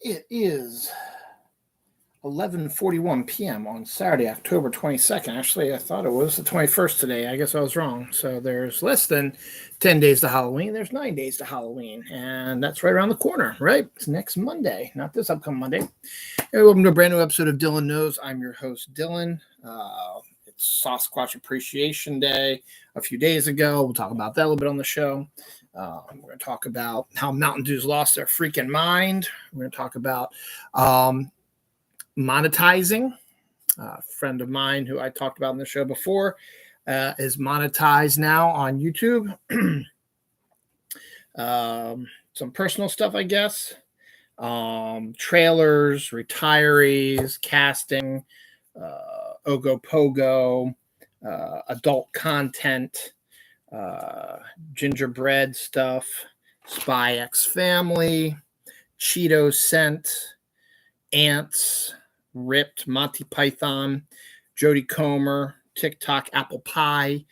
It is 11:41 p.m. on Saturday, October 22nd. Actually, I thought it was the 21st today. I guess I was wrong. So there's less than 10 days to Halloween. There's 9 days to Halloween. And that's right around the corner, right? It's next Monday, not this upcoming Monday. Hey, welcome to a brand new episode of Dylan Knows. I'm your host, Dylan. It's Sasquatch Appreciation Day a few days ago. We'll talk about that a little bit on the show. We're going to talk about how Mountain Dew's lost their freaking mind. We're going to talk about monetizing. A friend of mine who I talked about in the show before is monetized now on YouTube. Some personal stuff, I guess. Trailers, retirees, casting, Ogopogo, adult content, gingerbread stuff, Spy X Family, Cheeto Scent, Ants, Ripped, Monty Python, Jodie Comer, TikTok, Apple Pie,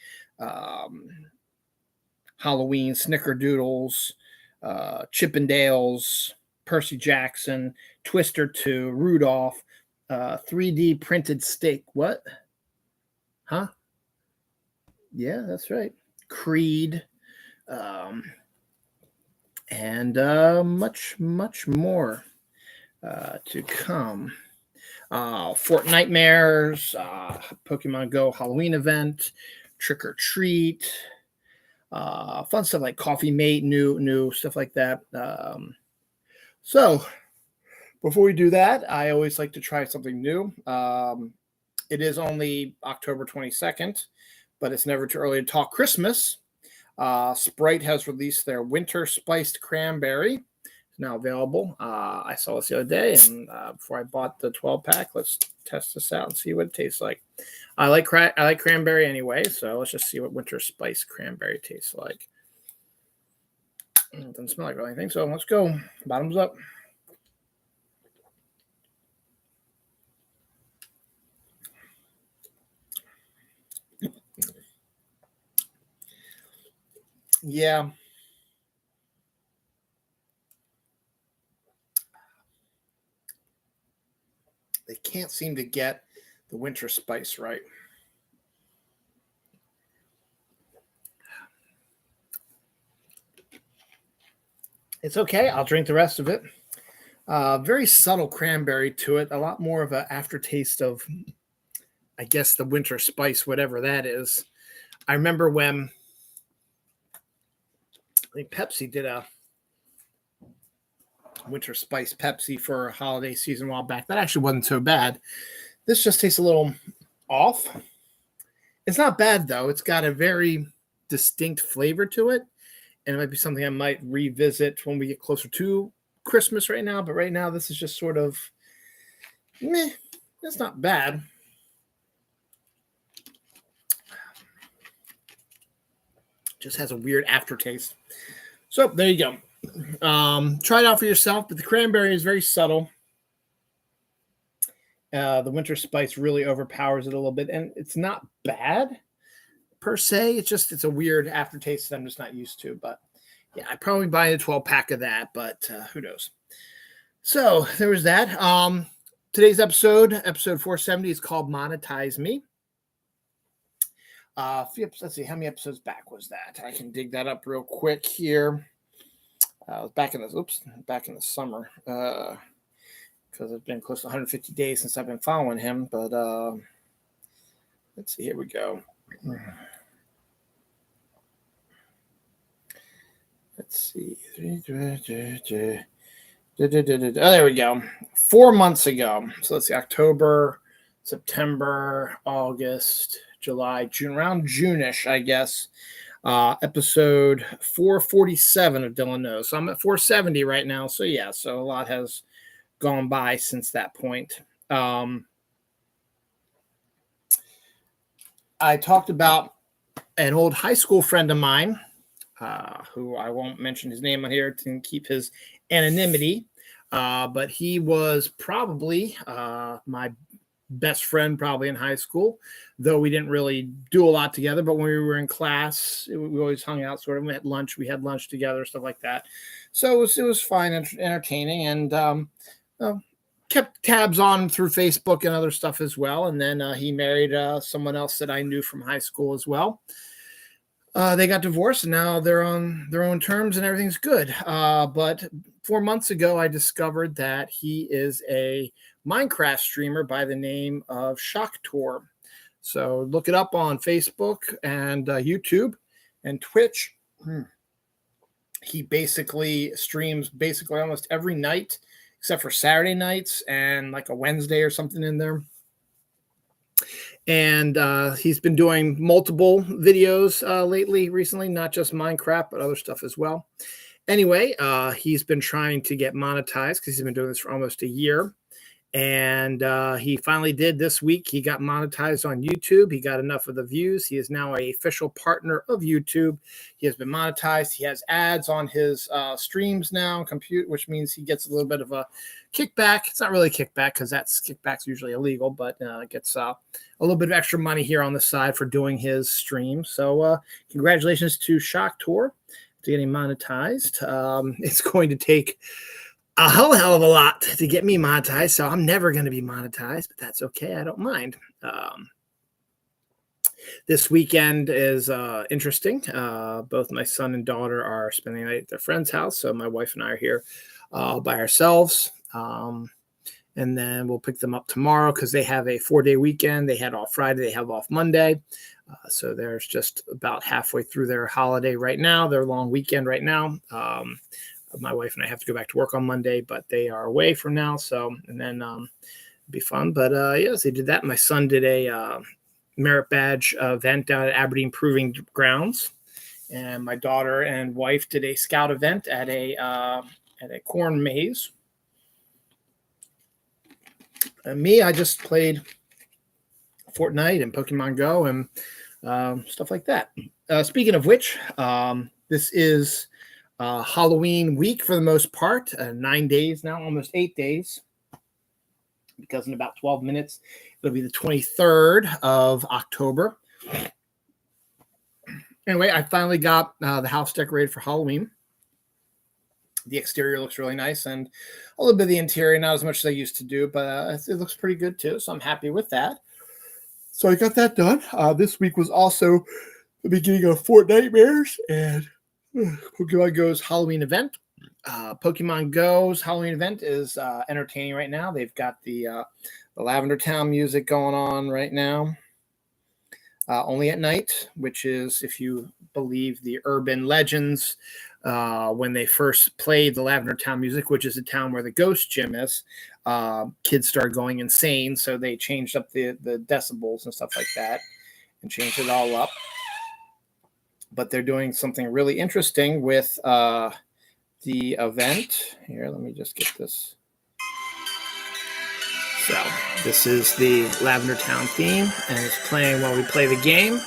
Halloween, Snickerdoodles, Chippendales, Percy Jackson, Twister 2, Rudolph, 3D printed steak. What? Huh? Yeah, that's right. Creed, and much more to come. Fort Nightmares, Pokemon Go Halloween event, Trick or Treat, fun stuff like Coffee Mate, new stuff like that. So before we do that, I always like to try something new. It is only October 22nd, but it's never too early to talk Christmas. Sprite has released their Winter Spiced Cranberry. It's now available. I saw this the other day, and before I bought the 12-pack, let's test this out and see what it tastes like. I like cranberry anyway, so let's just see what Winter Spiced Cranberry tastes like. It doesn't smell like anything, so let's go. Bottoms up. Yeah. They can't seem to get the winter spice right. It's okay. I'll drink the rest of it. Very subtle cranberry to it. A lot more of an aftertaste of, I guess, the winter spice, whatever that is. I remember when I think Pepsi did a winter spice Pepsi for holiday season a while back. That actually wasn't so bad. This just tastes a little off. It's not bad, though. It's got a very distinct flavor to it. And it might be something I might revisit when we get closer to Christmas right now. But right now, this is just sort of meh. It's not bad. Just has a weird aftertaste. So there you go. Try it out for yourself. But the cranberry is very subtle. The winter spice really overpowers it a little bit. And it's not bad per se. It's a weird aftertaste that I'm just not used to. But yeah, I'd probably buy a 12-pack of that, but who knows. So there was that. Today's episode 470, is called Monetize Me. Let's see, how many episodes back was that? I can dig that up real quick here. I was back in the summer, because it's been close to 150 days since I've been following him. But let's see, here we go. Let's see. Oh, there we go. 4 months ago. So let's see, October, September, August, July, June, around June-ish, I guess. Episode 447 of Dylan Knows. So I'm at 470 right now. So yeah, so a lot has gone by since that point. I talked about an old high school friend of mine, who I won't mention his name on here to keep his anonymity. But he was probably my best friend probably in high school, though we didn't really do a lot together. But when we were in class, we always hung out sort of. We had lunch together, stuff like that. So it was fine and entertaining. And kept tabs on him through Facebook and other stuff as well. And then he married someone else that I knew from high school as well. They got divorced, and now they're on their own terms, and everything's good. But 4 months ago, I discovered that he is a Minecraft streamer by the name of Shocktor. So look it up on Facebook and YouTube and Twitch. He basically streams almost every night, except for Saturday nights and like a Wednesday or something in there. And he's been doing multiple videos recently, not just Minecraft, but other stuff as well. Anyway, he's been trying to get monetized because he's been doing this for almost a year. And he finally did this week. He got monetized on YouTube. He got enough of the views. He is now an official partner of YouTube. He has been monetized. He has ads on his streams now, which means he gets a little bit of a kickback. It's not really a kickback because kickback's usually illegal, but gets a little bit of extra money here on the side for doing his stream. So congratulations to Shocktor to getting monetized. It's going to take a hell of a lot to get me monetized, so I'm never going to be monetized, but that's okay. I don't mind. This weekend is interesting. Both my son and daughter are spending the night at their friend's house, so my wife and I are here by ourselves. And then we'll pick them up tomorrow because they have a 4-day weekend. They had off Friday. They have off Monday. So they're just about halfway through their holiday right now, their long weekend right now. My wife and I have to go back to work on Monday, but they are away from now. So, and then it'll be fun. But yes, they did that. My son did a merit badge event down at Aberdeen Proving Grounds, and my daughter and wife did a scout event at a corn maze. And me, I just played Fortnite and Pokemon Go and stuff like that. Speaking of which, this is Halloween week for the most part, 9 days now, almost 8 days, because in about 12 minutes, it'll be the 23rd of October. Anyway, I finally got the house decorated for Halloween. The exterior looks really nice, and a little bit of the interior, not as much as I used to do, but it looks pretty good too, so I'm happy with that. So I got that done. This week was also the beginning of Fortnitemares and Pokemon Go's Halloween event. Pokemon Go's Halloween event is entertaining right now. They've got the Lavender Town music going on right now. Only at night, which is, if you believe the urban legends, when they first played the Lavender Town music, which is the town where the ghost gym is, kids started going insane. So they changed up the decibels and stuff like that and changed it all up. But they're doing something really interesting with the event. Here, let me just get this. So this is the Lavender Town theme, and it's playing while we play the game.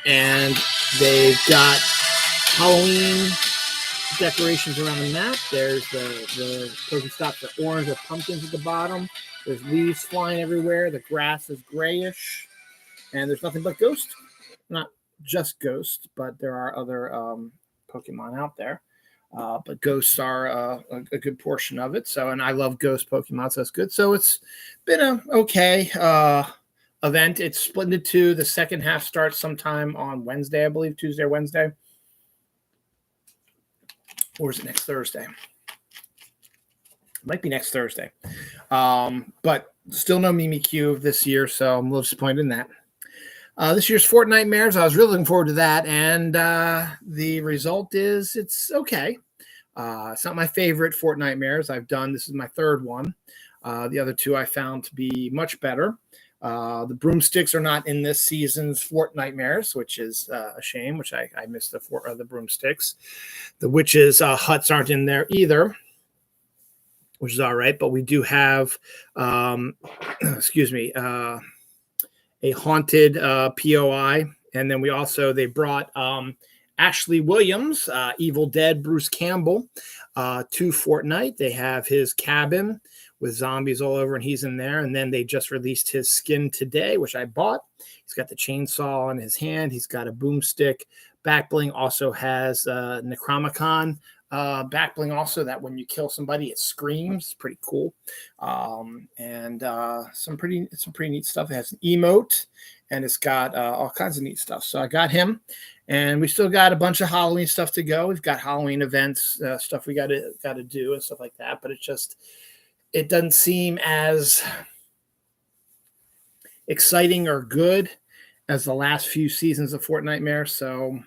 And they've got Halloween decorations around the map. There's the Pokestops are orange with pumpkins at the bottom. There's leaves flying everywhere. The grass is grayish. And there's nothing but ghost. Not just ghosts, but there are other Pokemon out there. But ghosts are a good portion of it. So, and I love ghost Pokemon, so that's good. So it's been a okay event. It's split into two. The second half starts sometime on Wednesday, I believe, Tuesday or Wednesday. Or is it next Thursday? It might be next Thursday. But still no Mimikyu this year, so I'm a little disappointed in that. This year's Fortnitemares, I was really looking forward to that, and the result is it's okay. It's not my favorite Fortnitemares I've done. This is my third one. The other two I found to be much better. The broomsticks are not in this season's Fortnitemares, which is a shame, which I missed the broomsticks. The witches' huts aren't in there either, which is all right, but we do have, a haunted POI. And then they brought Ashley Williams, Evil Dead Bruce Campbell, to Fortnite. They have his cabin with zombies all over, and he's in there. And then they just released his skin today, which I bought. He's got the chainsaw in his hand. He's got a boomstick back bling. Also has Necromicon back bling also that when you kill somebody, it screams. It's pretty cool. And some pretty neat stuff. It has an emote, and it's got all kinds of neat stuff. So I got him, and we still got a bunch of Halloween stuff to go. We've got Halloween events, stuff we got to do and stuff like that. But it doesn't seem as exciting or good as the last few seasons of Fortnitemares. So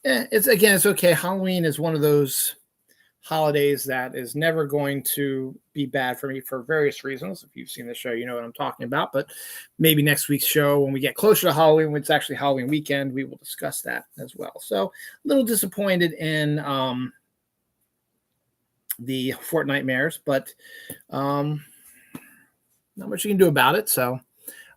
it's okay. Halloween is one of those holidays that is never going to be bad for me for various reasons. If you've seen the show, you know what I'm talking about. But maybe next week's show, when we get closer to Halloween, when it's actually Halloween weekend, we will discuss that as well. So a little disappointed in the Fortnitemares, but not much you can do about it. So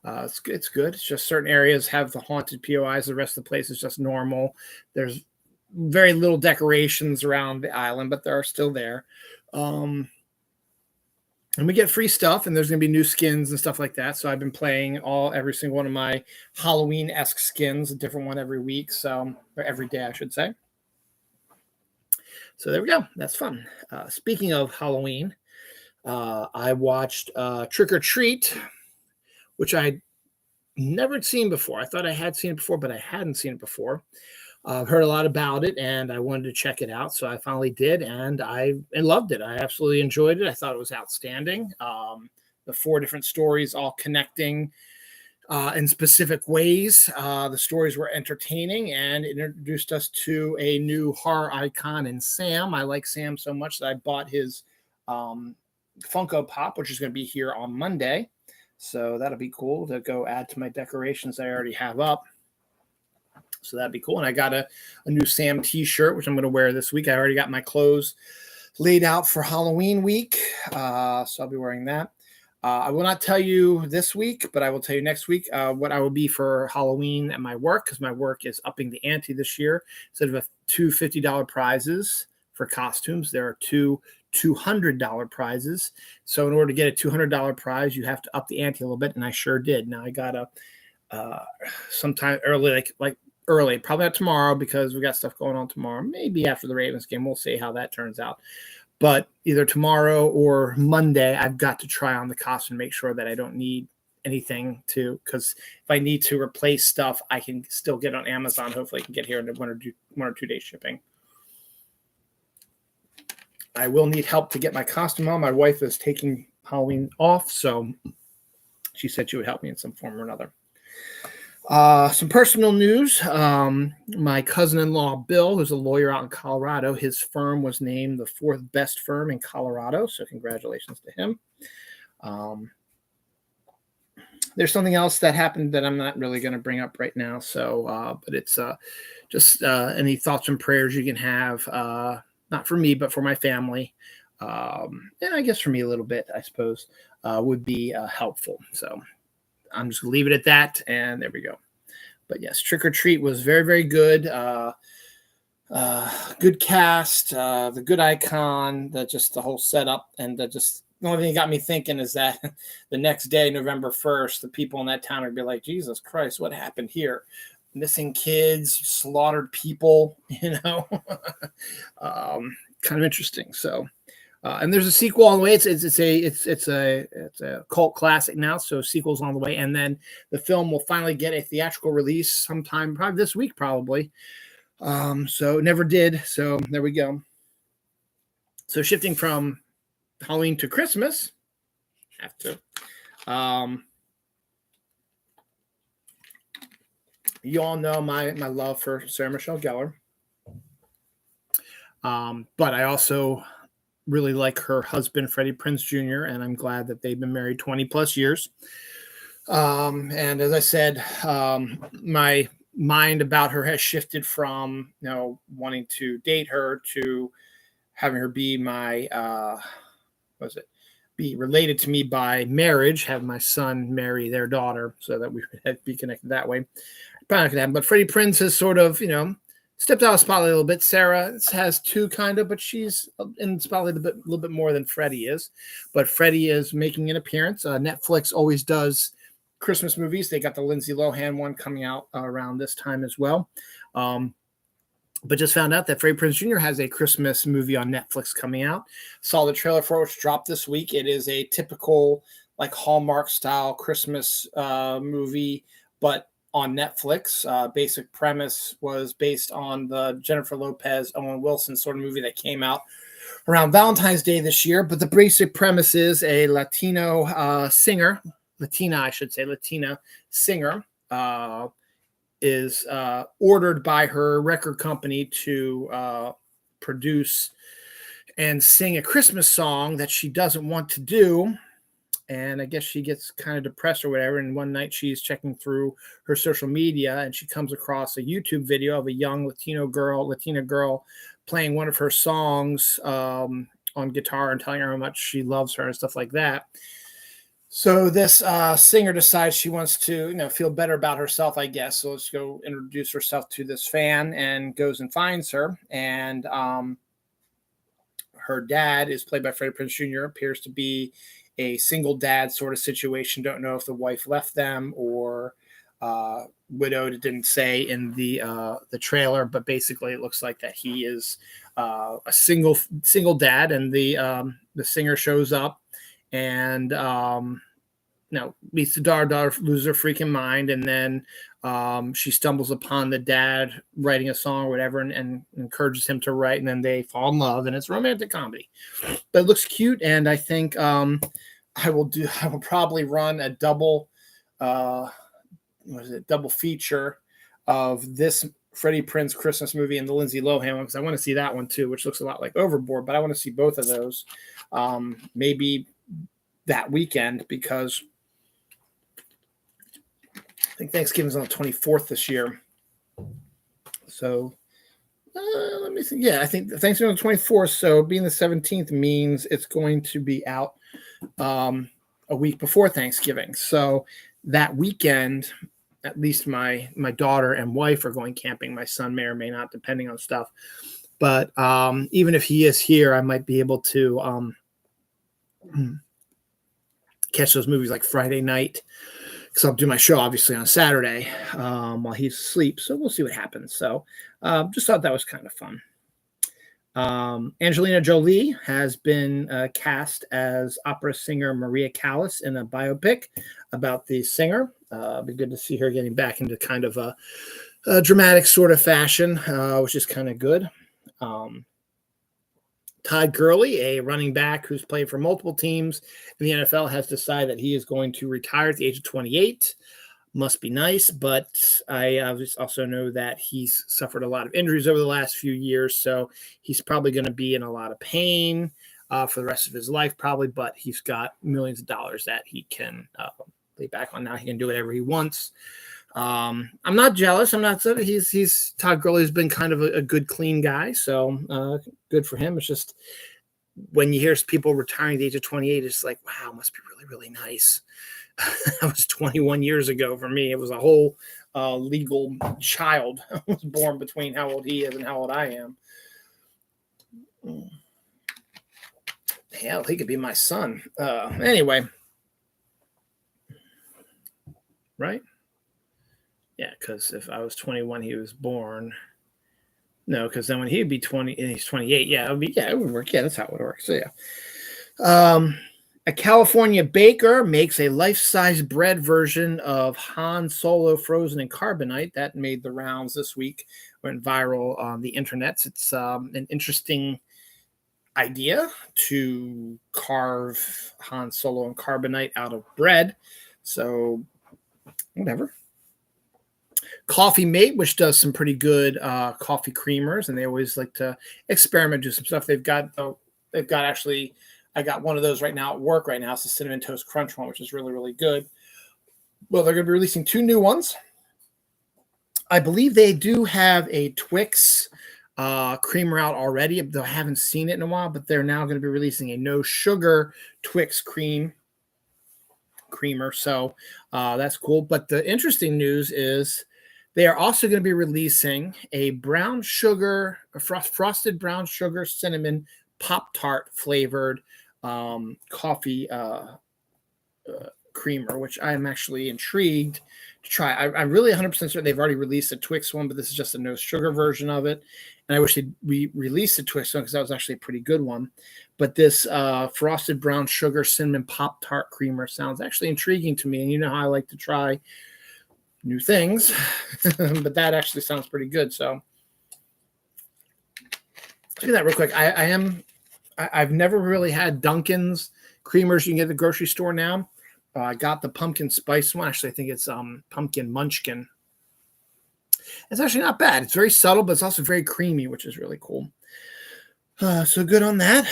it's good. It's just certain areas have the haunted POIs. The rest of the place is just normal. There's very little decorations around the island, but they're still there. And we get free stuff, and there's going to be new skins and stuff like that. So I've been playing every single one of my Halloween-esque skins, a different one every week. So, or every day, I should say. So there we go. That's fun. Speaking of Halloween, I watched Trick or Treat, which I never seen before. I thought I had seen it before, but I hadn't seen it before. I've heard a lot about it, and I wanted to check it out, so I finally did, and I loved it. I absolutely enjoyed it. I thought it was outstanding. The 4 different stories all connecting in specific ways. The stories were entertaining, and it introduced us to a new horror icon in Sam. I like Sam so much that I bought his Funko Pop, which is going to be here on Monday. So that'll be cool to go add to my decorations I already have up. So that'd be cool. And I got a new Sam t-shirt, which I'm going to wear this week. I already got my clothes laid out for Halloween week. So I'll be wearing that. I will not tell you this week, but I will tell you next week what I will be for Halloween at my work, because my work is upping the ante this year. Instead of 2 $50 prizes for costumes, there are 2 $200 prizes. So in order to get a $200 prize, you have to up the ante a little bit, and I sure did. Now I got sometime early, like early, probably not tomorrow because we got stuff going on tomorrow. Maybe after the Ravens game, we'll see how that turns out. But either tomorrow or Monday, I've got to try on the costume and make sure that I don't need anything because if I need to replace stuff, I can still get on Amazon. Hopefully I can get here in 1 or 2 days shipping. I will need help to get my costume on. My wife is taking Halloween off, so she said she would help me in some form or another. Some personal news. My cousin-in-law, Bill, who's a lawyer out in Colorado, his firm was named the 4th best firm in Colorado. So congratulations to him. There's something else that happened that I'm not really going to bring up right now. So, but it's just any thoughts and prayers you can have, not for me, but for my family. And I guess for me a little bit, I suppose, would be helpful. So I'm just going to leave it at that, and there we go. But yes, Trick or Treat was very, very good. Good cast, the good icon, just the whole setup, and the only thing that got me thinking is that the next day, November 1st, the people in that town would be like, Jesus Christ, what happened here? Missing kids, slaughtered people, kind of interesting. So. And there's a sequel on the way. It's a cult classic now, so sequel's on the way, and then the film will finally get a theatrical release sometime, probably this week, probably. So it never did. So there we go. So shifting from Halloween to Christmas, have to. You all know my love for Sarah Michelle Gellar, but I also really like her husband, Freddie Prinze Jr., and I'm glad that they've been married 20 plus years. And as I said, my mind about her has shifted from, wanting to date her to having her be my, be related to me by marriage, have my son marry their daughter so that we would be connected that way. Probably not gonna happen, but Freddie Prinze has sort of, stepped out of the spotlight a little bit. Sarah has 2 kind of, but she's in the spotlight a little bit more than Freddie is. But Freddie is making an appearance. Netflix always does Christmas movies. They got the Lindsay Lohan one coming out around this time as well. but just found out that Freddie Prinze Jr. has a Christmas movie on Netflix coming out. Saw the trailer for it, which dropped this week. It is a typical like Hallmark style Christmas movie, but on Netflix. Basic premise was based on the Jennifer Lopez, Owen Wilson sort of movie that came out around Valentine's Day this year. But the basic premise is a Latino singer, Latina singer, is ordered by her record company to produce and sing a Christmas song that she doesn't want to do. And I guess she gets kind of depressed or whatever. And one night she's checking through her social media and she comes across a YouTube video of a young Latina girl playing one of her songs on guitar and telling her how much she loves her and stuff like that. So this singer decides she wants to, feel better about herself, I guess. So let's go introduce herself to this fan and goes and finds her. And her dad is played by Freddie Prinze Jr., appears to be a single dad sort of situation. Don't know if the wife left them or widowed. It didn't say in the trailer, but basically it looks like that he is a single dad, and the singer shows up and meets the daughter loses her freaking mind, and then she stumbles upon the dad writing a song or whatever, and encourages him to write, and then they fall in love, and it's a romantic comedy. But it looks cute, and I think I will probably run a double feature of this Freddie Prinze Christmas movie and the Lindsay Lohan one, because I want to see that one too, which looks a lot like Overboard, but I want to see both of those maybe that weekend, because I think Thanksgiving's on the 24th this year. So let me see. Yeah, I think Thanksgiving on the 24th. So being the 17th means it's going to be out a week before Thanksgiving. So that weekend, at least my daughter and wife are going camping. My son may or may not, depending on stuff. But even if he is here, I might be able to catch those movies like Friday night, because I'll do my show obviously on Saturday while he's asleep. So we'll see what happens. So just thought that was kind of fun. Angelina Jolie has been cast as opera singer Maria Callas in a biopic about the singer. It'd be good to see her getting back into kind of a dramatic sort of fashion, which is kind of good. Todd Gurley, a running back who's played for multiple teams in the NFL, has decided that he is going to retire at the age of 28. Must be nice, but I also know that he's suffered a lot of injuries over the last few years, so he's probably going to be in a lot of pain for the rest of his life, probably, but he's got millions of dollars that he can lay back on now. He can do whatever he wants. I'm not jealous. I'm not. He's Todd Gurley has been kind of a good, clean guy, so good for him. It's just when you hear people retiring at the age of 28, it's like, wow, must be really, really nice. That was 21 years ago for me. It was a whole legal child. I was born between how old he is and how old I am. Hell, he could be my son. Anyway, right? Yeah, because if I was 21, he was born. No, because then when he'd be 20 and he's 28, it would work. Yeah, that's how it would work. So yeah. A California baker makes a life-size bread version of Han Solo frozen in carbonite. That made the rounds this week, went viral on the internet. It's an interesting idea to carve Han Solo in carbonite out of bread. So, whatever. Coffee Mate, which does some pretty good coffee creamers, and they always like to experiment, do some stuff. They've got actually. I got one of those right now at work right now. It's the Cinnamon Toast Crunch one, which is really, really good. Well, they're going to be releasing 2 new ones. I believe they do have a Twix creamer out already. I haven't seen it in a while, but they're now going to be releasing a no sugar Twix creamer. So that's cool. But the interesting news is they are also going to be releasing a brown sugar, frosted brown sugar cinnamon Pop-Tart flavored coffee creamer, which I am actually intrigued to try. I'm really 100% certain they've already released a Twix one, but this is just a no sugar version of it. And I wish they'd released the Twix one because that was actually a pretty good one. But this frosted brown sugar cinnamon Pop Tart creamer sounds actually intriguing to me. And you know how I like to try new things, but that actually sounds pretty good. So let's do that real quick. I've never really had Dunkin's creamers you can get at the grocery store now. I got the pumpkin spice one. Actually, I think it's pumpkin munchkin. It's actually not bad. It's very subtle, but it's also very creamy, which is really cool. So good on that.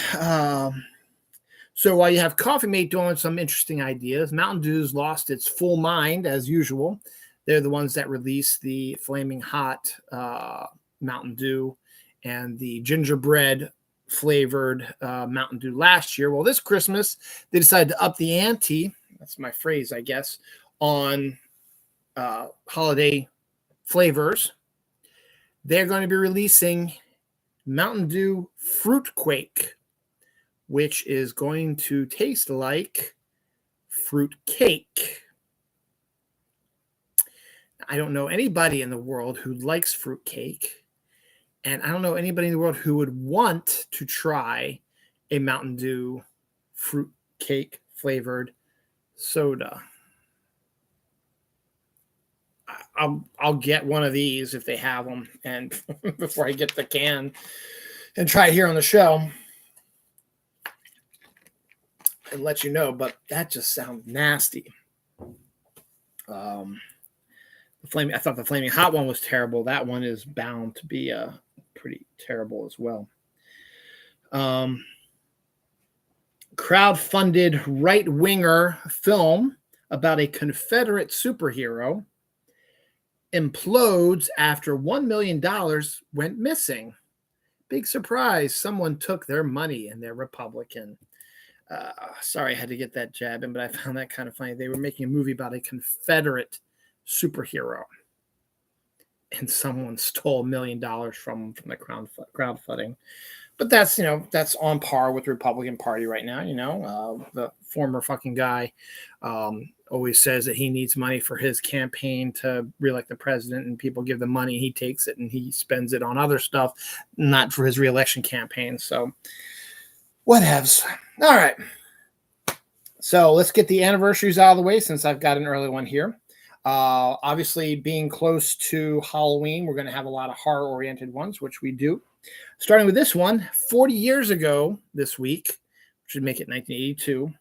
So while you have Coffee Mate doing some interesting ideas, Mountain Dew's lost its full mind as usual. They're the ones that released the Flaming Hot Mountain Dew and the gingerbread flavored Mountain Dew last year. Well, this Christmas, they decided to up the ante. That's my phrase, I guess, on holiday flavors. They're going to be releasing Mountain Dew Fruit Quake, which is going to taste like fruit cake. I don't know anybody in the world who likes fruit cake, and I don't know anybody in the world who would want to try a Mountain Dew fruit cake flavored soda. I'll get one of these if they have them, and before I get the can and try it here on the show and let you know. But that just sounds nasty. I thought the Flaming Hot one was terrible. That one is bound to be pretty terrible as well. Crowd-funded right-winger film about a Confederate superhero implodes after $1 million went missing. Big surprise. Someone took their money and they're Republican. Sorry, I had to get that jab in, but I found that kind of funny. They were making a movie about a Confederate superhero, and someone stole $1 million from the crowdfunding. But that's on par with the Republican Party right now. The former fucking guy always says that he needs money for his campaign to reelect the president, and people give the money, he takes it and he spends it on other stuff, not for his reelection campaign. So whatevs. All right. So let's get the anniversaries out of the way since I've got an early one here. Obviously, being close to Halloween, we're going to have a lot of horror-oriented ones, which we do. Starting with this one, 40 years ago this week, which would make it 1982,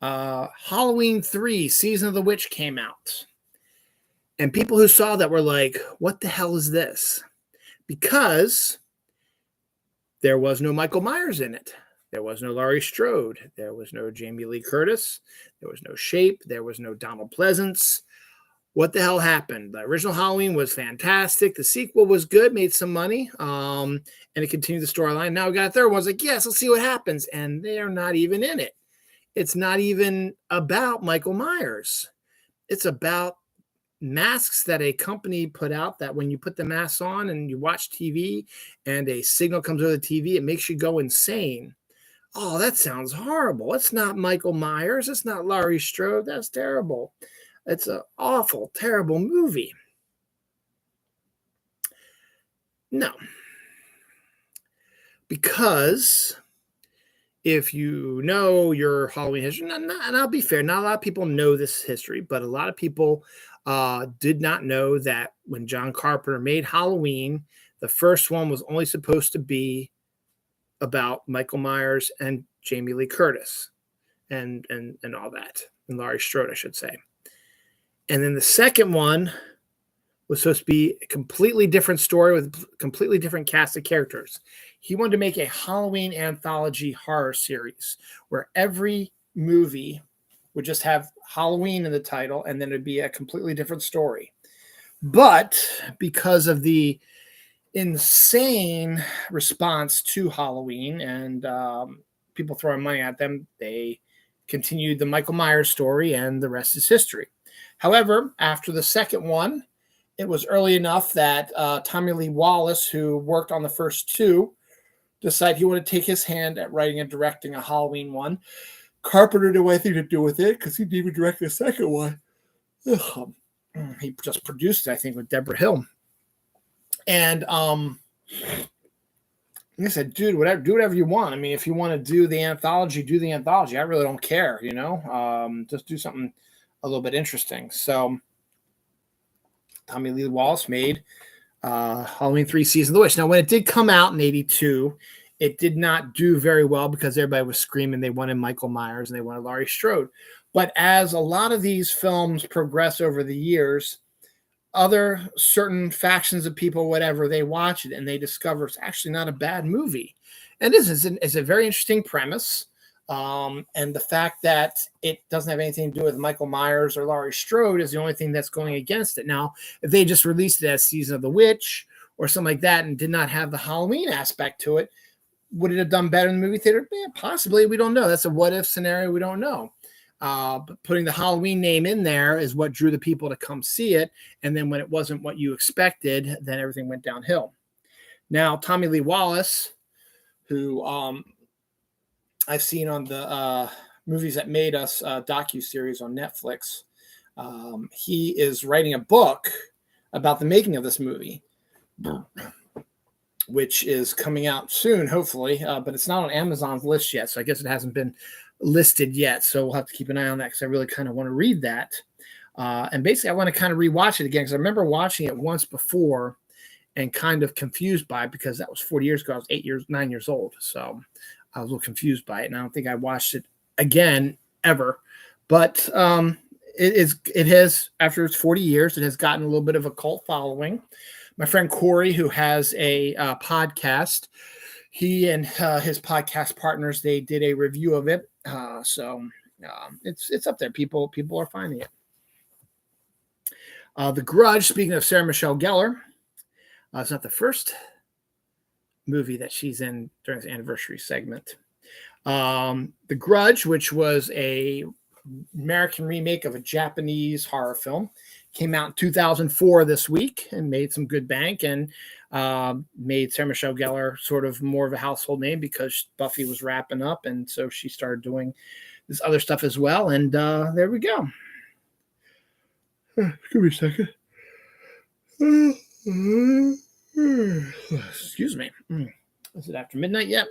Halloween 3, Season of the Witch came out. And people who saw that were like, what the hell is this? Because there was no Michael Myers in it. There was no Laurie Strode. There was no Jamie Lee Curtis. There was no Shape. There was no Donald Pleasance. What the hell happened? The original Halloween was fantastic. The sequel was good, made some money, and it continued the storyline. Now we got a third one. I was like, yes, let's see what happens. And they're not even in it. It's not even about Michael Myers. It's about masks that a company put out that when you put the masks on and you watch TV and a signal comes over the TV, it makes you go insane. Oh, that sounds horrible. It's not Michael Myers. It's not Laurie Strode. That's terrible. It's an awful, terrible movie. No. Because if you know your Halloween history, and I'll be fair, not a lot of people know this history, but a lot of people did not know that when John Carpenter made Halloween, the first one was only supposed to be about Michael Myers and Jamie Lee Curtis and all that, and Laurie Strode, I should say. And then the second one was supposed to be a completely different story with a completely different cast of characters. He wanted to make a Halloween anthology horror series where every movie would just have Halloween in the title, and then it'd be a completely different story. But because of the insane response to Halloween and people throwing money at them, they continued the Michael Myers story, and the rest is history. However, after the second one, it was early enough that Tommy Lee Wallace, who worked on the first two, decided he wanted to take his hand at writing and directing a Halloween one. Carpenter didn't have anything to do with it because he didn't even direct the second one. Ugh. He just produced it, I think, with Deborah Hill. And like I said, dude, whatever, do whatever you want. I mean, if you want to do the anthology, do the anthology. I really don't care, you know. Just do something a little bit interesting. So Tommy Lee Wallace made Halloween 3 Season of the Witch. Now, when it did come out in 82, it did not do very well because everybody was screaming they wanted Michael Myers and they wanted Laurie Strode. But as a lot of these films progress over the years, other certain factions of people, whatever, they watch it and they discover it's actually not a bad movie. And it's a very interesting premise. And the fact that it doesn't have anything to do with Michael Myers or Laurie Strode is the only thing that's going against it. Now, if they just released it as Season of the Witch or something like that and did not have the Halloween aspect to it, would it have done better in the movie theater? Yeah, possibly. We don't know. That's a what if scenario. We don't know. But putting the Halloween name in there is what drew the people to come see it. And then when it wasn't what you expected, then everything went downhill. Now, Tommy Lee Wallace, who I've seen on the Movies That Made Us docuseries on Netflix, he is writing a book about the making of this movie, which is coming out soon, hopefully. But it's not on Amazon's list yet, so I guess it hasn't been listed yet, so we'll have to keep an eye on that because I really kind of want to read that. And basically, I want to kind of rewatch it again because I remember watching it once before and kind of confused by it because that was 40 years ago. I was 9 years old, so I was a little confused by it, and I don't think I watched it again ever. But it has, after its 40 years, it has gotten a little bit of a cult following. My friend Corey, who has a podcast, he and his podcast partners, they did a review of it. So it's up there. People are finding it. The Grudge, speaking of Sarah Michelle Gellar, it's not the first movie that she's in during this anniversary segment. The Grudge, which was a American remake of a Japanese horror film, came out in 2004 this week and made some good bank and made Sarah Michelle Gellar sort of more of a household name because Buffy was wrapping up, and so she started doing this other stuff as well. And there we go. Give me a second. Excuse me. Is it after midnight yet?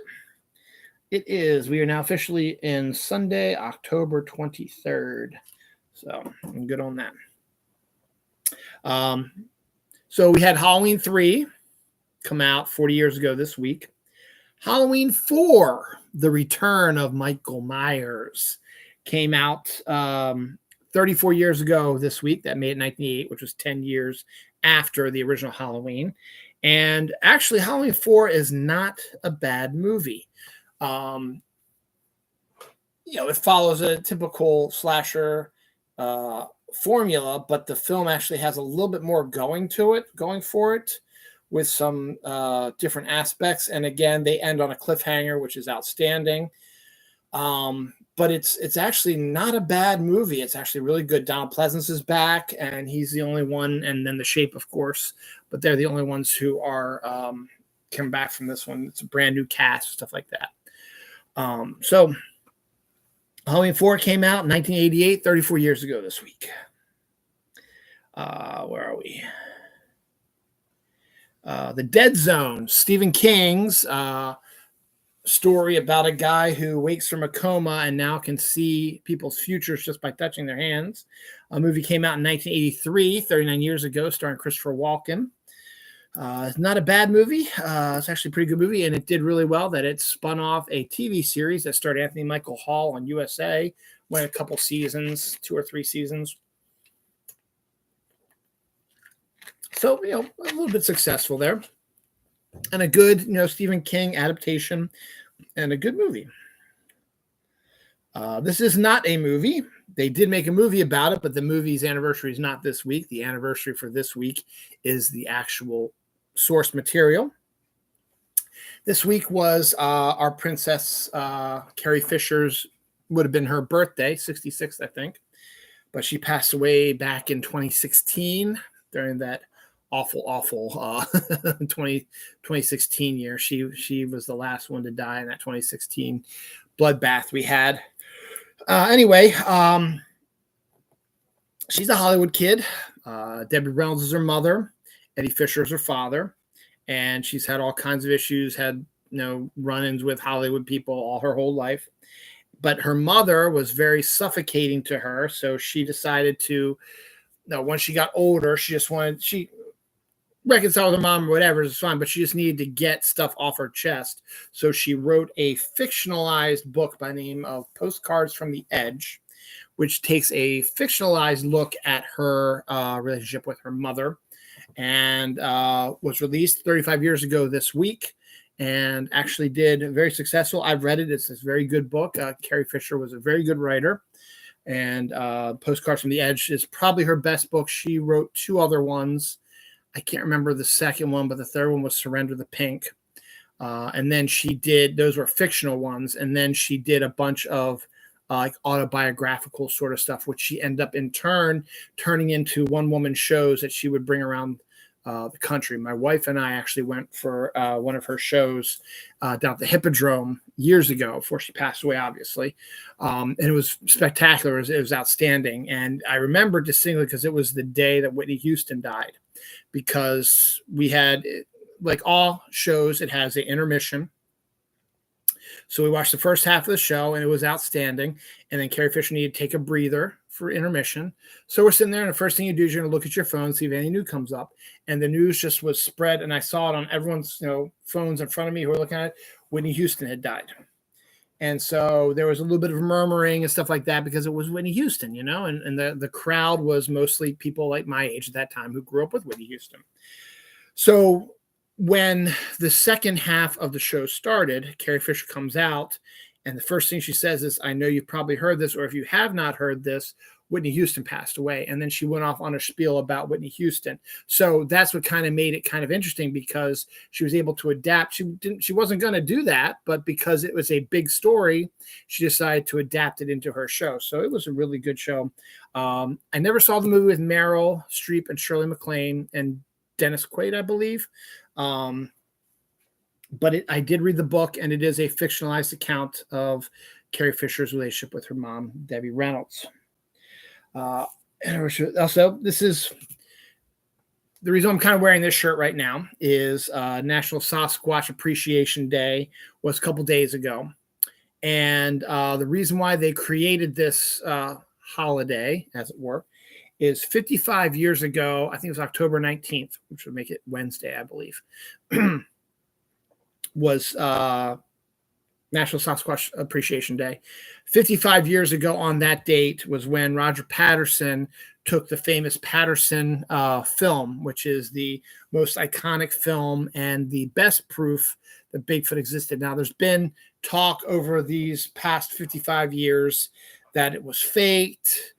It is. We are now officially in Sunday, October 23rd. So I'm good on that. So we had Halloween 3 come out 40 years ago this week. Halloween 4, The Return of Michael Myers, came out 34 years ago this week. That made it 1988, which was 10 years after the original Halloween. And actually, Halloween 4 is not a bad movie. It follows a typical slasher formula, but the film actually has a little bit more going for it, with some different aspects. And again, they end on a cliffhanger, which is outstanding. But it's actually not a bad movie. It's actually really good. Donald Pleasance is back, and he's the only one, and then The Shape, of course, but they're the only ones who are come back from this one. It's a brand new cast, stuff like that. So Halloween 4 came out in 1988, 34 years ago this week. Where are we? The Dead Zone, Stephen King's story about a guy who wakes from a coma and now can see people's futures just by touching their hands. A movie came out in 1983, 39 years ago, starring Christopher Walken. Not a bad movie. It's actually a pretty good movie, and it did really well that it spun off a TV series that starred Anthony Michael Hall on USA, went a couple seasons, 2 or 3 seasons. So, a little bit successful there. And a good, Stephen King adaptation and a good movie. This is not a movie. They did make a movie about it, but the movie's anniversary is not this week. The anniversary for this week is the actual source material. This week was our princess Carrie Fisher's, would have been her birthday, 66th, I think. But she passed away back in 2016 during that awful 2016 year. She was the last one to die in that 2016 bloodbath we had. Anyway, she's a Hollywood kid. Debbie Reynolds is her mother. Eddie Fisher is her father, and she's had all kinds of issues. Had run-ins with Hollywood people all her whole life. But her mother was very suffocating to her, so she decided to. Once she got older, she reconciled with her mom or whatever is fine, but she just needed to get stuff off her chest. So she wrote a fictionalized book by the name of Postcards from the Edge, which takes a fictionalized look at her relationship with her mother, and was released 35 years ago this week, and actually did very successful. I've read it. It's a very good book. Carrie Fisher was a very good writer, and Postcards from the Edge is probably her best book. She wrote two other ones. I can't remember the second one, but the third one was Surrender the Pink. And then she did, those were fictional ones. And then she did a bunch of like autobiographical sort of stuff, which she ended up in turn turning into one-woman shows that she would bring around the country. My wife and I actually went for one of her shows down at the Hippodrome years ago before she passed away, obviously. And it was spectacular. It was outstanding. And I remember distinctly because it was the day that Whitney Houston died, because we had, like all shows, it has an intermission. So we watched the first half of the show, and it was outstanding. And then Carrie Fisher needed to take a breather for intermission. So we're sitting there, and the first thing you do is you're going to look at your phone, see if any new comes up. And the news just was spread, and I saw it on everyone's phones in front of me who were looking at it. Whitney Houston had died. And so there was a little bit of murmuring and stuff like that because it was Whitney Houston, and the crowd was mostly people like my age at that time who grew up with Whitney Houston. So when the second half of the show started, Carrie Fisher comes out, and the first thing she says is, "I know you've probably heard this, or if you have not heard this, Whitney Houston passed away." And then she went off on a spiel about Whitney Houston. So that's what kind of made it kind of interesting, because she was able to adapt. She wasn't going to do that, but because it was a big story, she decided to adapt it into her show. So it was a really good show. I never saw the movie with Meryl Streep and Shirley MacLaine and Dennis Quaid, I believe. But I did read the book, and it is a fictionalized account of Carrie Fisher's relationship with her mom, Debbie Reynolds. And also, this is the reason I'm kind of wearing this shirt right now is National Sasquatch Appreciation Day was a couple days ago. And the reason why they created this holiday, as it were, is 55 years ago. I think it was October 19th, which would make it Wednesday, I believe, was National Sasquatch Appreciation Day. 55 years ago on that date was when Roger Patterson took the famous Patterson film, which is the most iconic film and the best proof that Bigfoot existed. Now, there's been talk over these past 55 years that it was faked.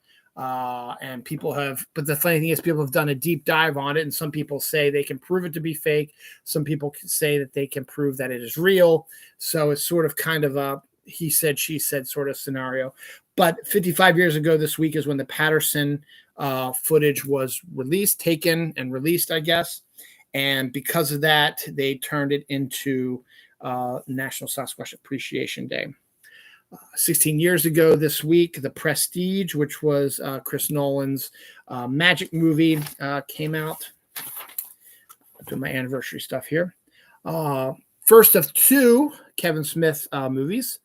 And people have, but the funny thing is, people have done a deep dive on it, and some people say they can prove it to be fake. Some people can say that they can prove that it is real. So it's sort of kind of a he said, she said sort of scenario. But 55 years ago this week is when the Patterson footage was taken and released, I guess. And because of that, they turned it into National Sasquatch Appreciation Day. 16 years ago this week, The Prestige, which was Chris Nolan's magic movie, came out. I'm doing my anniversary stuff here. First of two Kevin Smith movies.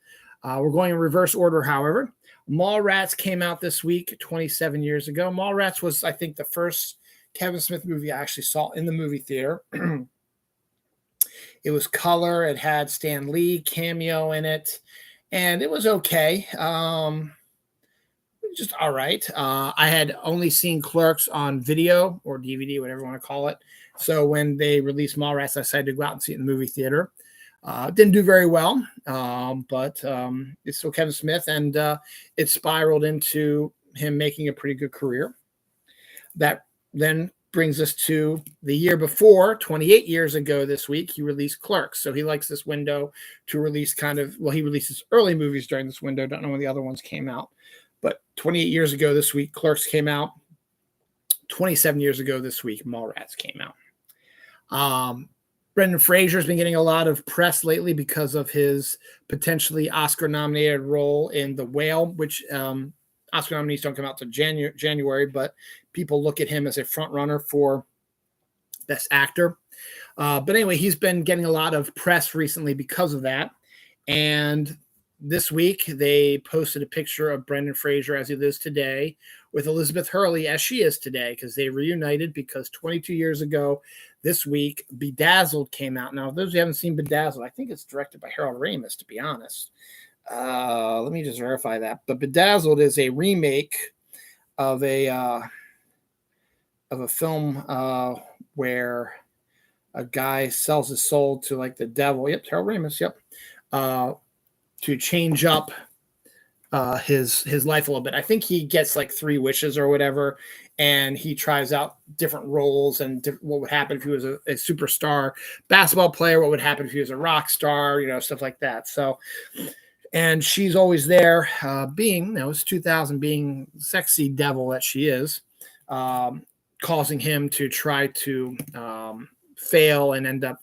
We're going in reverse order, however. Mallrats came out this week, 27 years ago. Mallrats was, I think, the first Kevin Smith movie I actually saw in the movie theater. It was color. It had Stan Lee cameo in it. And it was okay. Just all right. I had only seen Clerks on video or DVD, whatever you want to call it. So when they released Mallrats, I decided to go out and see it in the movie theater. Didn't do very well, but it's still Kevin Smith, and it spiraled into him making a pretty good career. That then brings us to the year before, 28 years ago this week, he released Clerks. So he likes this window to release he releases early movies during this window. Don't know when the other ones came out. But 28 years ago this week, Clerks came out. 27 years ago this week, Mallrats came out. Brendan Fraser's been getting a lot of press lately because of his potentially Oscar-nominated role in The Whale, which Oscar nominees don't come out to January, but people look at him as a front runner for Best Actor. But anyway, he's been getting a lot of press recently because of that. And this week, they posted a picture of Brendan Fraser as he is today with Elizabeth Hurley as she is today, because they reunited because 22 years ago this week, Bedazzled came out. Now, those who haven't seen Bedazzled, I think it's directed by Harold Ramis, to be honest. Let me just verify that. But Bedazzled is a remake of a film where a guy sells his soul to like the devil. Yep, Harold Ramis. Yep, to change up his life a little bit. I think he gets like 3 wishes or whatever, and he tries out different roles and what would happen if he was a superstar basketball player, what would happen if he was a rock star, stuff like that. So, and she's always there, being, it's 2000, being sexy devil that she is, causing him to try to fail and end up,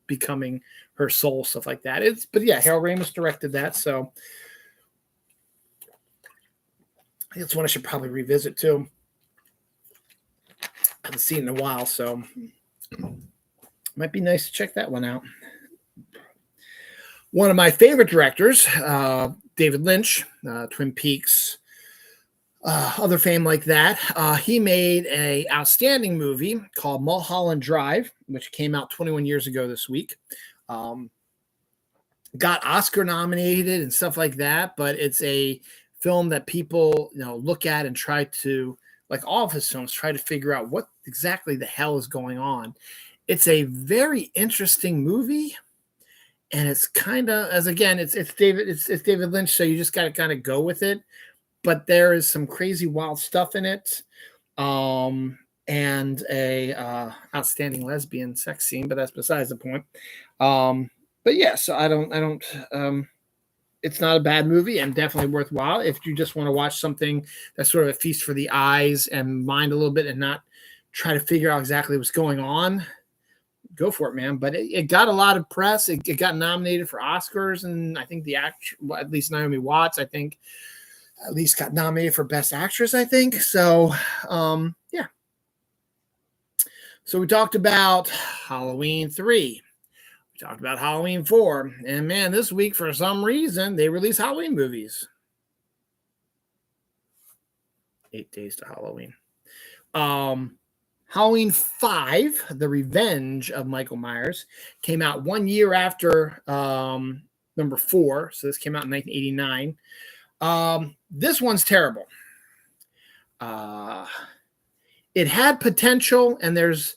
becoming her soul, stuff like that. But yeah, Harold Ramis directed that, so I think it's one I should probably revisit too. I haven't seen it in a while, so might be nice to check that one out. One of my favorite directors, David Lynch, Twin Peaks, other fame like that. He made an outstanding movie called Mulholland Drive, which came out 21 years ago this week. Got Oscar nominated and stuff like that, but it's a film that people look at and try to, like all of his films, try to figure out what exactly the hell is going on. It's a very interesting movie, and it's kind of, as again, it's David Lynch, so you just got to kind of go with it. But there is some crazy wild stuff in it, and a outstanding lesbian sex scene, but that's besides the point. But yeah, so I don't. It's not a bad movie and definitely worthwhile if you just want to watch something that's sort of a feast for the eyes and mind a little bit and not try to figure out exactly what's going on. Go for it, man. But it got a lot of press. It got nominated for Oscars, and I think the actor, at least Naomi Watts, I think, at least got nominated for Best Actress, I think. So, yeah. So we talked about Halloween 3. We talked about Halloween 4. And, man, this week, for some reason, they release Halloween movies. 8 days to Halloween. Halloween 5, The Revenge of Michael Myers, came out 1 year after number 4. So this came out in 1989. This one's terrible. It had potential, and there's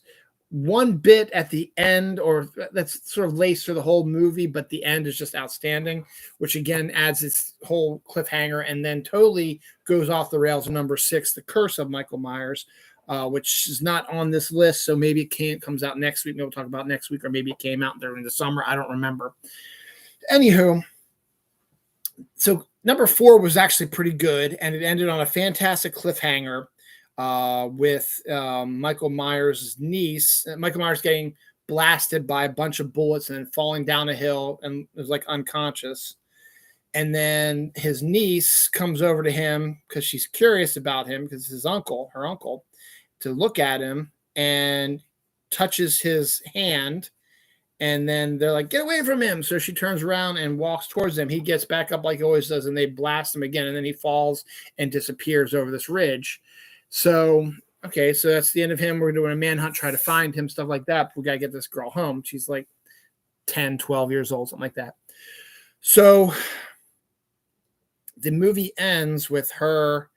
one bit at the end, or that's sort of laced through the whole movie, but the end is just outstanding, which again adds its whole cliffhanger and then totally goes off the rails of number 6, The Curse of Michael Myers, which is not on this list. So maybe it comes out next week. Maybe we'll talk about next week, or maybe it came out during the summer. I don't remember. Anywho, so number 4 was actually pretty good, and it ended on a fantastic cliffhanger with Michael Myers' niece. Michael Myers getting blasted by a bunch of bullets and then falling down a hill and was like unconscious. And then his niece comes over to him because she's curious about him, because his uncle, her uncle, to look at him, and touches his hand. And then they're like, get away from him. So she turns around and walks towards him. He gets back up like he always does, and they blast him again. And then he falls and disappears over this ridge. So, okay, so that's the end of him. We're doing a manhunt, try to find him, stuff like that. We got to get this girl home. She's like 10, 12 years old, something like that. So the movie ends with her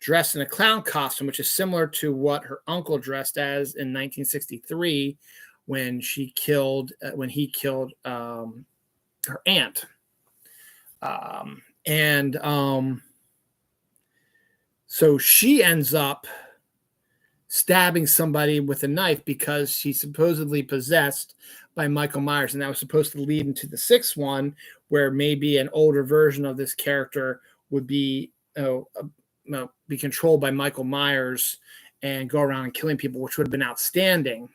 dressed in a clown costume, which is similar to what her uncle dressed as in 1963 when he killed her aunt. So she ends up stabbing somebody with a knife because she's supposedly possessed by Michael Myers. And that was supposed to lead into the 6th one, where maybe an older version of this character would be controlled by Michael Myers and go around and killing people, which would have been outstanding.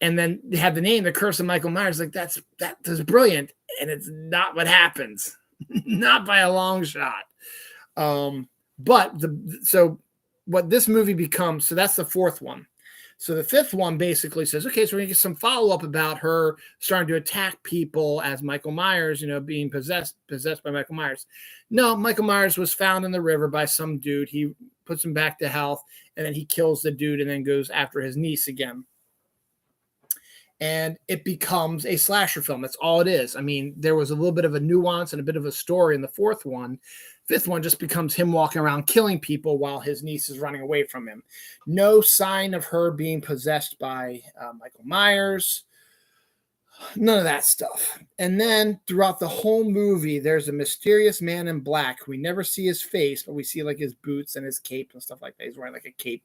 And then they have the name, The Curse of Michael Myers. Like that's brilliant, and it's not what happens, not by a long shot. But so what this movie becomes, so that's the fourth one. So the fifth one basically says, okay, so we're gonna get some follow up about her starting to attack people as Michael Myers, being possessed by Michael Myers. No, Michael Myers was found in the river by some dude. He puts him back to health, and then he kills the dude, and then goes after his niece again. And it becomes a slasher film. That's all it is. I mean, there was a little bit of a nuance and a bit of a story in the fourth one. Fifth one just becomes him walking around killing people while his niece is running away from him. No sign of her being possessed by Michael Myers. None of that stuff. And then throughout the whole movie, there's a mysterious man in black. We never see his face, but we see like his boots and his cape and stuff like that. He's wearing like a cape,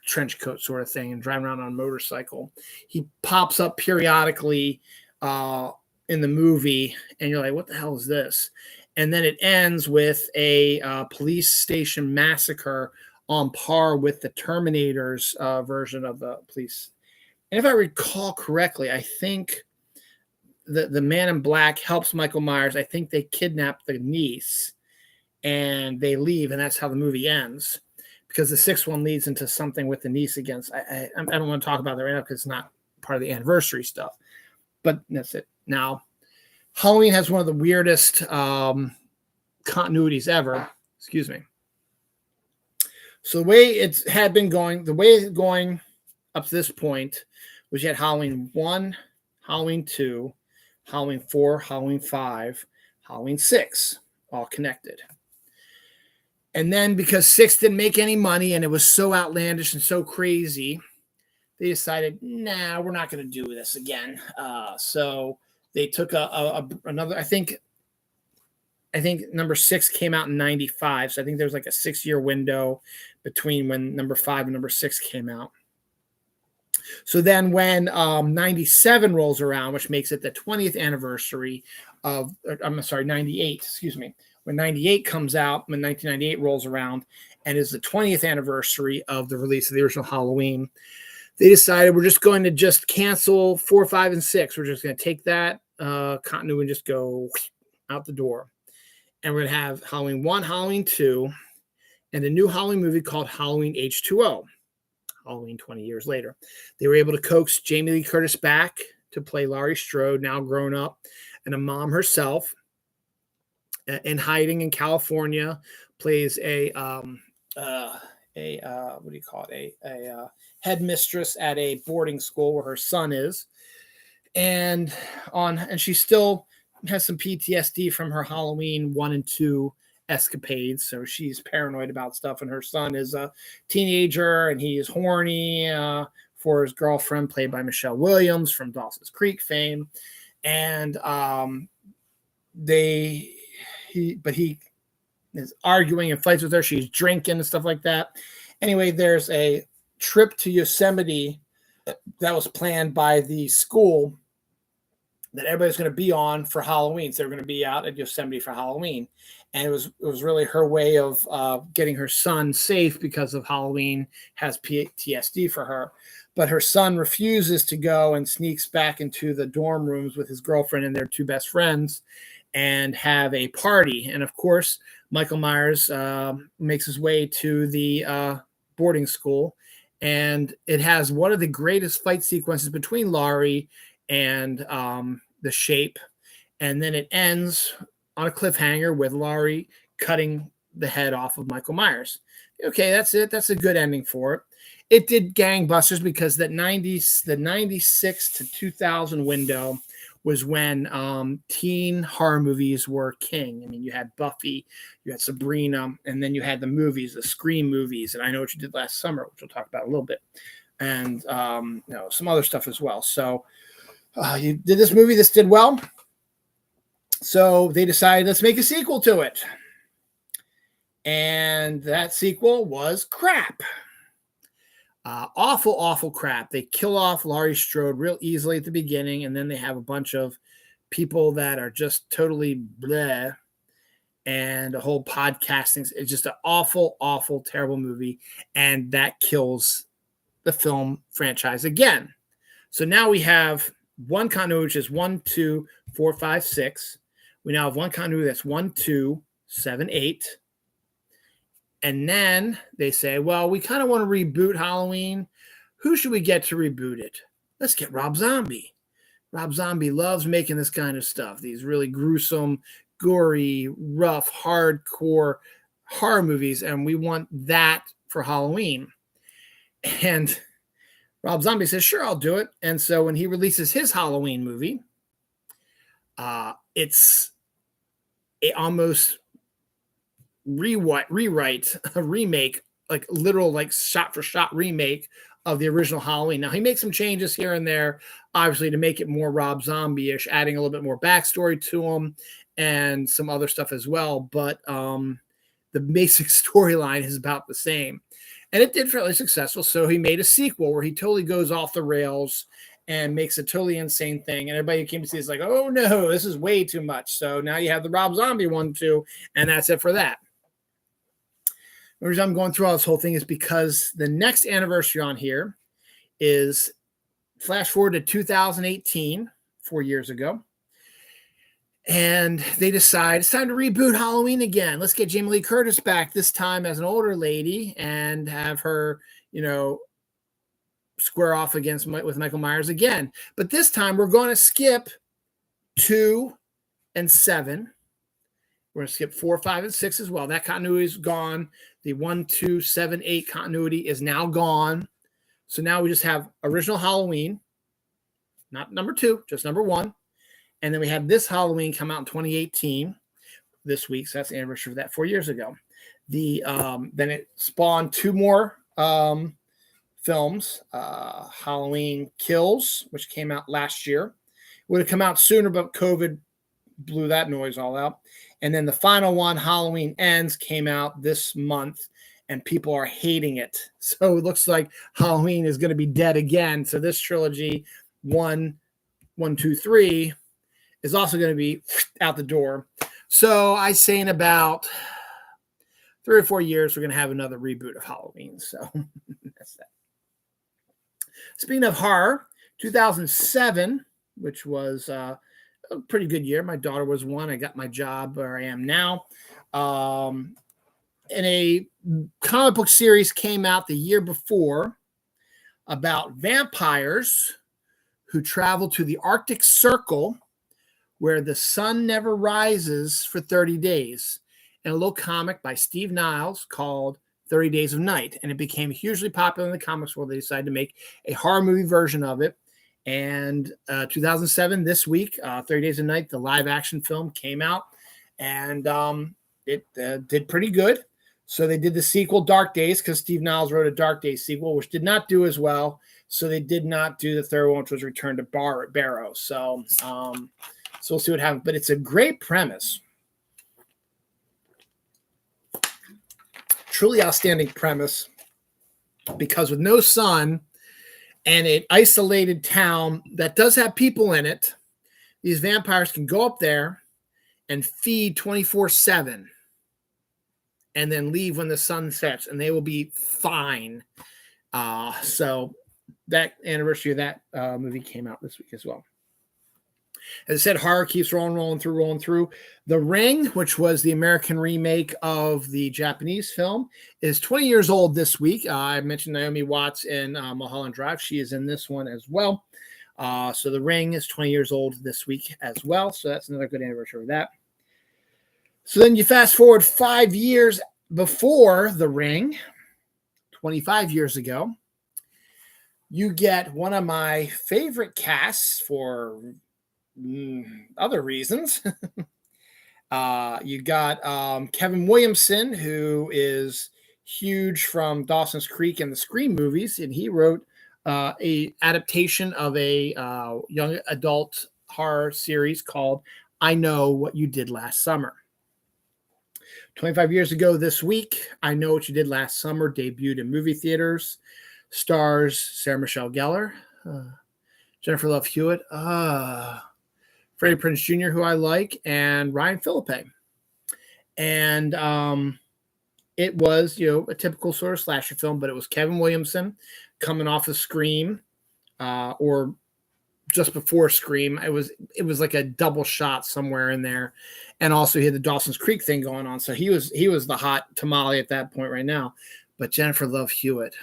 trench coat sort of thing, and driving around on a motorcycle. He pops up periodically in the movie, and you're like, what the hell is this? And then it ends with a police station massacre on par with the Terminator's version of the police. And if I recall correctly, I think the man in black helps Michael Myers. I think they kidnap the niece and they leave, and that's how the movie ends. Because the sixth one leads into something with the niece against. I don't want to talk about that right now because it's not part of the anniversary stuff. But that's it. Now, Halloween has one of the weirdest continuities ever. Excuse me. So the way it had been going, up to this point was you had Halloween 1, Halloween 2, Halloween 4, Halloween 5, Halloween 6, all connected. And then because 6 didn't make any money and it was so outlandish and so crazy, they decided, nah, we're not going to do this again. So they took another, I think number 6 came out in 95. So I think there's like a 6-year window between when number 5 and number 6 came out. So then when 97 rolls around, which makes it the 20th anniversary of, 98, excuse me. When 98 comes out, when 1998 rolls around and is the 20th anniversary of the release of the original Halloween, they decided we're just going to cancel 4, 5, and 6. We're just going to take that continuity and just go out the door. And we're going to have Halloween 1, Halloween 2, and a new Halloween movie called Halloween H2O, Halloween 20 years later. They were able to coax Jamie Lee Curtis back to play Laurie Strode, now grown up, and a mom herself. In hiding in California, plays a headmistress at a boarding school where her son is, and she still has some PTSD from her Halloween 1 and 2 escapades. So she's paranoid about stuff, and her son is a teenager and he is horny for his girlfriend, played by Michelle Williams from Dawson's Creek fame, and he is arguing and fights with her. She's drinking and stuff like that. Anyway, there's a trip to Yosemite that was planned by the school that everybody's going to be on for Halloween. So they're going to be out at Yosemite for Halloween. And it was really her way of getting her son safe because of Halloween has PTSD for her. But her son refuses to go and sneaks back into the dorm rooms with his girlfriend and their 2 best friends and have a party. And of course, Michael Myers makes his way to the boarding school, and it has one of the greatest fight sequences between Laurie and the Shape. And then it ends on a cliffhanger with Laurie cutting the head off of Michael Myers. Okay, that's it. That's a good ending for it. It did gangbusters because the 96 to 2000 window was when teen horror movies were king. I mean, you had Buffy, you had Sabrina, and then you had the movies, the Scream movies, and I Know What You Did Last Summer, which we'll talk about a little bit, and some other stuff as well. So you did this movie. This did well. So they decided, let's make a sequel to it. And that sequel was crap. Awful crap. They kill off Laurie Strode real easily at the beginning, and then they have a bunch of people that are just totally bleh, and a whole podcasting. It's just an awful, terrible movie, and that kills the film franchise again. So now we have one continuity, which is 1, 2, 4, 5, 6. We now have one continuity that's 1, 2, 7, 8. And then they say, well, we kind of want to reboot Halloween. Who should we get to reboot it? Let's get Rob Zombie. Rob Zombie loves making this kind of stuff, these really gruesome, gory, rough, hardcore horror movies, and we want that for Halloween. And Rob Zombie says, sure, I'll do it. And so when he releases his Halloween movie, it's a almost rewrite, a remake, like literal, like shot for shot remake of the original Halloween. Now he makes some changes here and there, obviously to make it more Rob Zombie-ish, adding a little bit more backstory to him and some other stuff as well. But the basic storyline is about the same. And it did fairly successful. So he made a sequel where he totally goes off the rails and makes a totally insane thing. And everybody who came to see it's like, oh no, this is way too much. So now you have the Rob Zombie one too, and that's it for that. The reason I'm going through all this whole thing is because the next anniversary on here is flash forward to 2018, 4 years ago. And they decide it's time to reboot Halloween again. Let's get Jamie Lee Curtis back, this time as an older lady, and have her, square off with Michael Myers again. But this time we're going to skip 2 and 7. We're going to skip 4, 5, and 6 as well. That continuity is gone. The 1, 2, 7, 8 continuity is now gone. So now we just have original Halloween, not number 2, just number 1. And then we have this Halloween come out in 2018 this week. So that's the anniversary of that 4 years ago. Then it spawned 2 more films. Halloween Kills, which came out last year. Would have come out sooner, but COVID blew that noise all out. And then the final one, Halloween Ends, came out this month, and people are hating it. So it looks like Halloween is going to be dead again. So this trilogy, 1, 2, 3, is also going to be out the door. So I say in about 3 or 4 years, we're going to have another reboot of Halloween. So that's that. Speaking of horror, 2007, which was a pretty good year. My daughter was 1. I got my job where I am now. And a comic book series came out the year before about vampires who travel to the Arctic Circle where the sun never rises for 30 days. And a little comic by Steve Niles called 30 Days of Night. And it became hugely popular in the comics world. They decided to make a horror movie version of it. And 2007, this week, 30 Days of Night, the live action film came out. And it did pretty good. So they did the sequel, Dark Days, because Steve Niles wrote a Dark Days sequel, which did not do as well. So they did not do the third one, which was Return to Barrow. So we'll see what happens. But it's a great premise. Truly outstanding premise. Because with no sun and an isolated town that does have people in it, these vampires can go up there and feed 24/7 and then leave when the sun sets, and they will be fine. So that anniversary of that movie came out this week as well. As I said, horror keeps rolling through. The Ring, which was the American remake of the Japanese film, is 20 years old this week. I mentioned Naomi Watts in Mulholland Drive. She is in this one as well. So The Ring is 20 years old this week as well. So that's another good anniversary of that. So then you fast forward 5 years before The Ring, 25 years ago, you get one of my favorite casts for other reasons. You got Kevin Williamson, who is huge from Dawson's Creek and the Scream movies, and he wrote a adaptation of a young adult horror series called I Know What You Did Last Summer. 25 years ago this week, I Know What You Did Last Summer debuted in movie theaters. Stars Sarah Michelle Gellar, Jennifer Love Hewitt, Freddie Prinze Jr., who I like, and Ryan Phillippe. And it was, a typical sort of slasher film, but it was Kevin Williamson coming off of Scream, or just before Scream. It was like a double shot somewhere in there, and also he had the Dawson's Creek thing going on. So he was the hot tamale at that point right now. But Jennifer Love Hewitt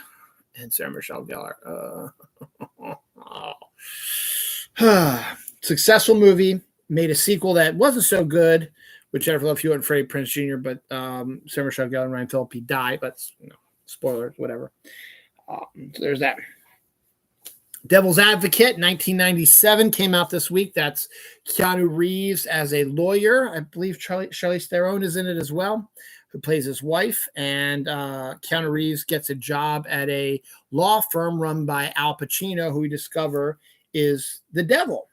and Sarah Michelle Gellar. Successful movie, made a sequel that wasn't so good with Jennifer Love Hewitt and Freddie Prinze Jr., but Sarah Michelle Gellar and Ryan Phillippe died. But spoilers, whatever. So there's that. Devil's Advocate, 1997, came out this week. That's Keanu Reeves as a lawyer. I believe Charlize Theron is in it as well, who plays his wife. And Keanu Reeves gets a job at a law firm run by Al Pacino, who we discover is the devil.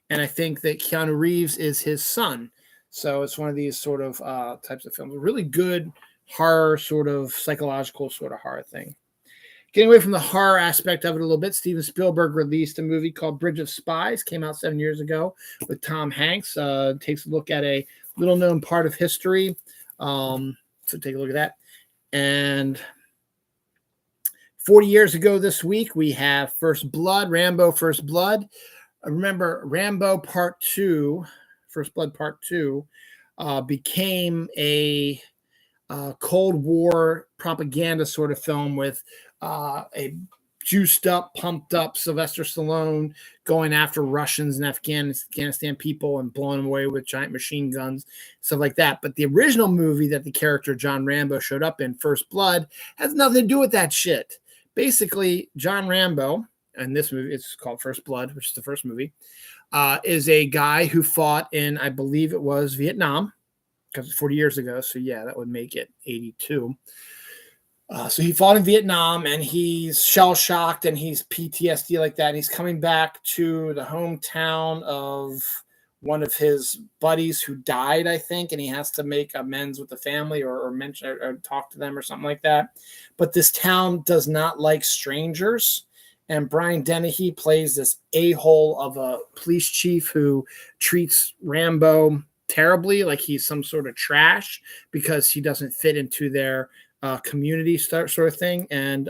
And I think that Keanu Reeves is his son. So it's one of these sort of types of films. A really good horror, sort of psychological sort of horror thing. Getting away from the horror aspect of it a little bit, Steven Spielberg released a movie called Bridge of Spies, came out 7 years ago with Tom Hanks. Takes a look at a little-known part of history. So take a look at that. And 40 years ago this week, we have First Blood, Rambo First Blood. Remember, Rambo Part 2, First Blood Part 2, became a Cold War propaganda sort of film with a juiced up, pumped up Sylvester Stallone going after Russians and Afghanistan people and blowing them away with giant machine guns, stuff like that. But the original movie that the character John Rambo showed up in, First Blood, has nothing to do with that shit. Basically, John Rambo, and this movie, it's called First Blood, which is the first movie, is a guy who fought in, I believe it was Vietnam, because it's 40 years ago. So yeah, that would make it 82. So he fought in Vietnam, and he's shell-shocked, and he's PTSD like that. And he's coming back to the hometown of one of his buddies who died, I think, and he has to make amends with the family or mention or talk to them or something like that. But this town does not like strangers. And Brian Dennehy plays this a-hole of a police chief who treats Rambo terribly, like he's some sort of trash because he doesn't fit into their community sort of thing, and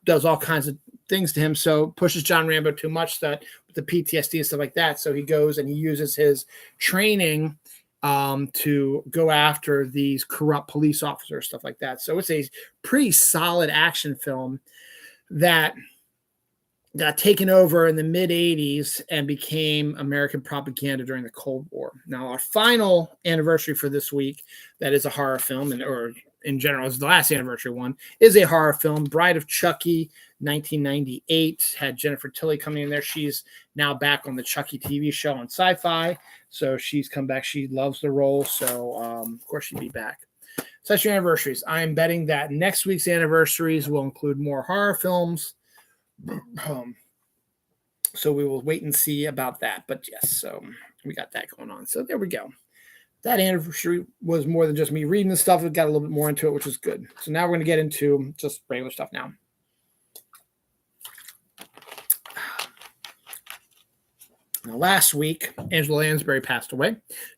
does all kinds of things to him. So pushes John Rambo too much, that with the PTSD and stuff like that. So he goes and he uses his training to go after these corrupt police officers, stuff like that. So it's a pretty solid action film that got taken over in the mid 80s and became American propaganda during the Cold War. Now, our final anniversary for this week, that is a horror film, or in general is the last anniversary one, is a horror film. Bride of Chucky, 1998, had Jennifer Tilly coming in there. She's now back on the Chucky TV show on Sci-Fi, so she's come back. She loves the role, so of course she'd be back. So that's your anniversaries. I'm betting that next week's anniversaries will include more horror films. So we will wait and see about that. But yes, so we got that going on. So there we go. That anniversary was more than just me reading the stuff. It got a little bit more into it, which is good. So now we're going to get into just regular stuff now. Now, last week, Angela Lansbury passed away.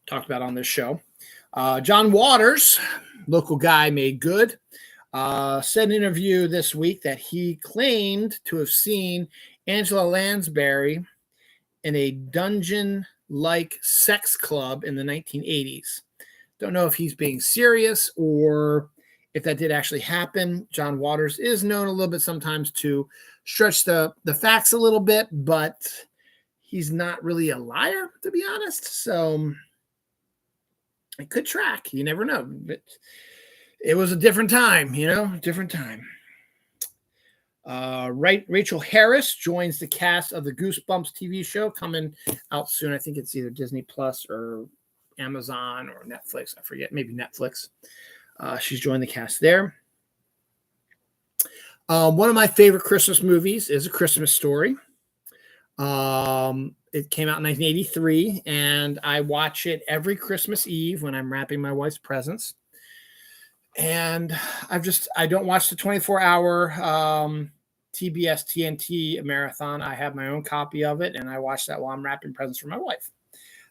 Talked about on this show. John Waters, local guy made good, said in an interview this week that he claimed to have seen Angela Lansbury in a dungeon-like sex club in the 1980s. Don't know if he's being serious or if that did actually happen. John Waters is known a little bit sometimes to stretch the facts a little bit, but he's not really a liar, to be honest. So it could track. You never know. But it was a different time, different time. Rachel Harris joins the cast of the Goosebumps TV show coming out soon. I think it's either Disney Plus or Amazon or Netflix. I forget, maybe Netflix. She's joined the cast there. One of my favorite Christmas movies is A Christmas Story. It came out in 1983, and I watch it every Christmas Eve when I'm wrapping my wife's presents. And I don't watch the 24-hour TBS TNT marathon. I have my own copy of it, and I watch that while I'm wrapping presents for my wife.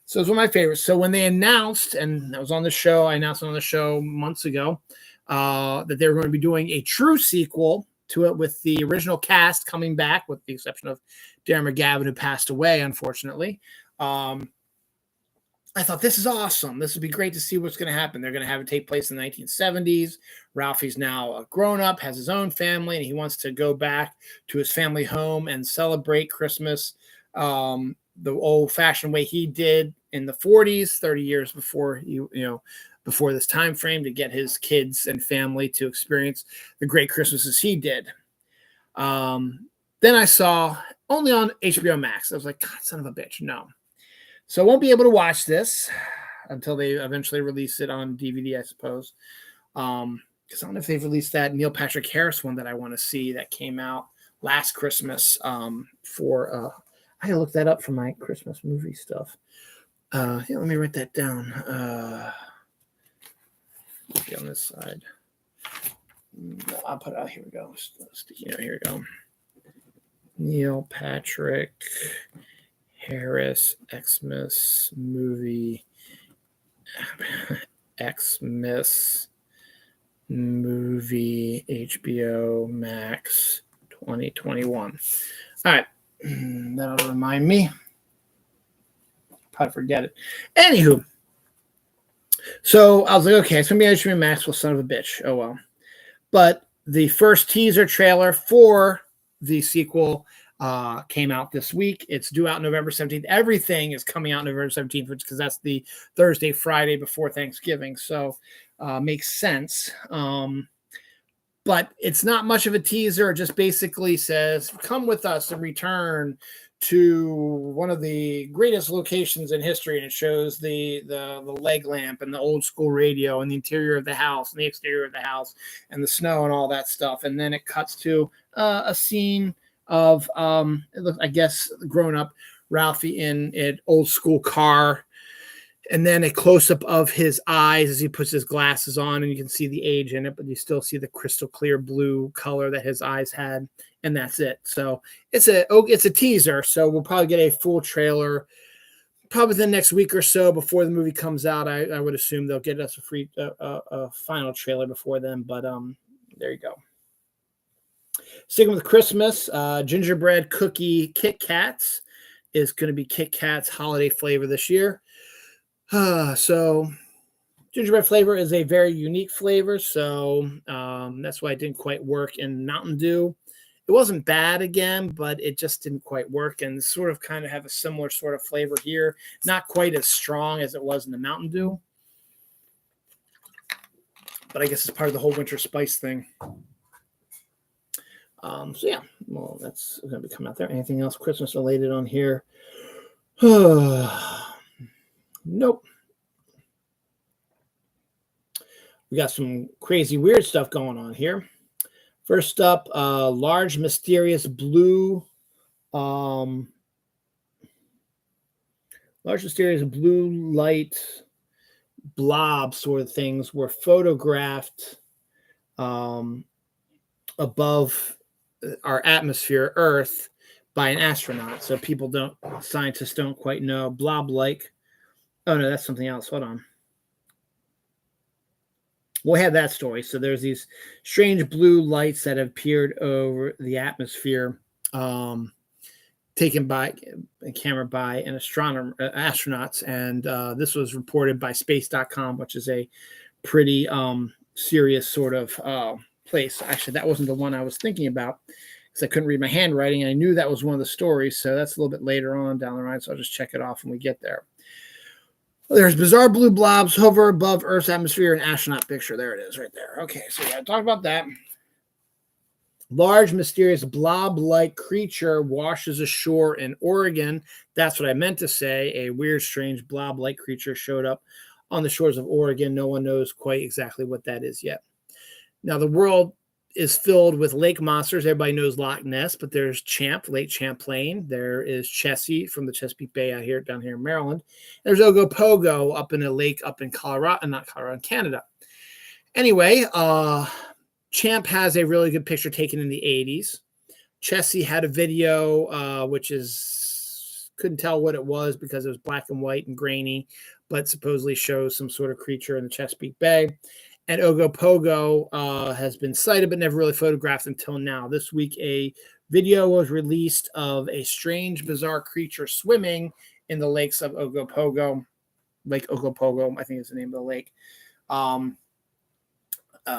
So it's one of my favorites. So when they announced, and I was on the show, I announced it on the show months ago, that they were going to be doing a true sequel to it with the original cast coming back, with the exception of Darren McGavin, who passed away, unfortunately. I thought, this is awesome. This would be great to see what's going to happen. They're going to have it take place in the 1970s. Ralphie's now a grown-up, has his own family, and he wants to go back to his family home and celebrate Christmas the old-fashioned way he did in the 40s, 30 years before before this time frame, to get his kids and family to experience the great Christmases he did. Then I saw only on HBO Max. I was like, God, son of a bitch, no. So I won't be able to watch this until they eventually release it on DVD, I suppose. Because I don't know if they've released that Neil Patrick Harris one that I want to see that came out last Christmas. I gotta look that up for my Christmas movie stuff. Let me write that down. Be on this side. I'll put it out. Here we go. Here we go. Neil Patrick Harris Xmas movie. Xmas movie, HBO Max 2021. All right. That'll remind me. Probably forget it. Anywho. So I was like, okay, it's going to be HBO Max. Well, son of a bitch. Oh, well. But the first teaser trailer for the sequel came out this week. It's due out November 17th. Everything is coming out November 17th, because that's the Thursday, Friday before Thanksgiving. So makes sense. But it's not much of a teaser. It just basically says, come with us and return to one of the greatest locations in history. And it shows the leg lamp and the old school radio and the interior of the house and the exterior of the house and the snow and all that stuff. And then it cuts to a scene of, I guess, grown up Ralphie in an old school car. And then a close-up of his eyes as he puts his glasses on, and you can see the age in it, but you still see the crystal clear blue color that his eyes had, and that's it. So it's a teaser, so we'll probably get a full trailer probably the next week or so before the movie comes out. I would assume they'll get us a final trailer before then, but there you go. Sticking with Christmas, gingerbread cookie Kit Kats is going to be Kit Kat's holiday flavor this year. So gingerbread flavor is a very unique flavor, so that's why it didn't quite work in Mountain Dew. It wasn't bad again, but it just didn't quite work, and sort of kind of have a similar sort of flavor here. Not quite as strong as it was in the Mountain Dew, but I guess it's part of the whole winter spice thing. So yeah, well, that's going to be coming out there. Anything else Christmas related on here? Nope. We got some crazy weird stuff going on here. First up, large mysterious blue light blob sort of things were photographed above our atmosphere, Earth, by an astronaut. So scientists don't quite know. Blob-like. Oh, no, that's something else. Hold on. We'll have that story. So there's these strange blue lights that have appeared over the atmosphere, taken by a camera by an astronauts. And this was reported by space.com, which is a pretty serious sort of place. Actually, that wasn't the one I was thinking about, because I couldn't read my handwriting. I knew that was one of the stories. So that's a little bit later on down the line. So I'll just check it off when we get there. There's bizarre blue blobs hover above Earth's atmosphere, an astronaut picture. There it is right there. Okay, so yeah, talk about that. Large, mysterious blob-like creature washes ashore in Oregon. That's what I meant to say. A weird, strange blob-like creature showed up on the shores of Oregon. No one knows quite exactly what that is yet. Now, the world is filled with lake monsters. Everybody knows Loch Ness, but there's Lake Champlain. There is Chessie from the Chesapeake Bay down here in Maryland. There's Ogopogo up in a lake up in Canada. Anyway, Champ has a really good picture taken in the 80s. Chessie had a video, which couldn't tell what it was because it was black and white and grainy, but supposedly shows some sort of creature in the Chesapeake Bay. And Ogopogo has been sighted but never really photographed until now. This week, a video was released of a strange, bizarre creature swimming in the lakes of Ogopogo. Lake Ogopogo, I think is the name of the lake.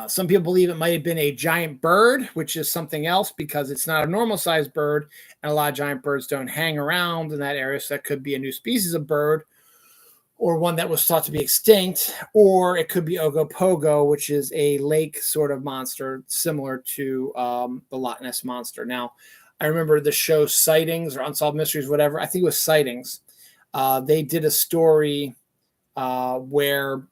Some people believe it might have been a giant bird, which is something else because it's not a normal sized bird, and a lot of giant birds don't hang around in that area. So that could be a new species of bird, or one that was thought to be extinct, or it could be Ogopogo, which is a lake sort of monster similar to the Loch Ness monster. Now, I remember the show Sightings or Unsolved Mysteries, whatever. I think it was Sightings. They did a story where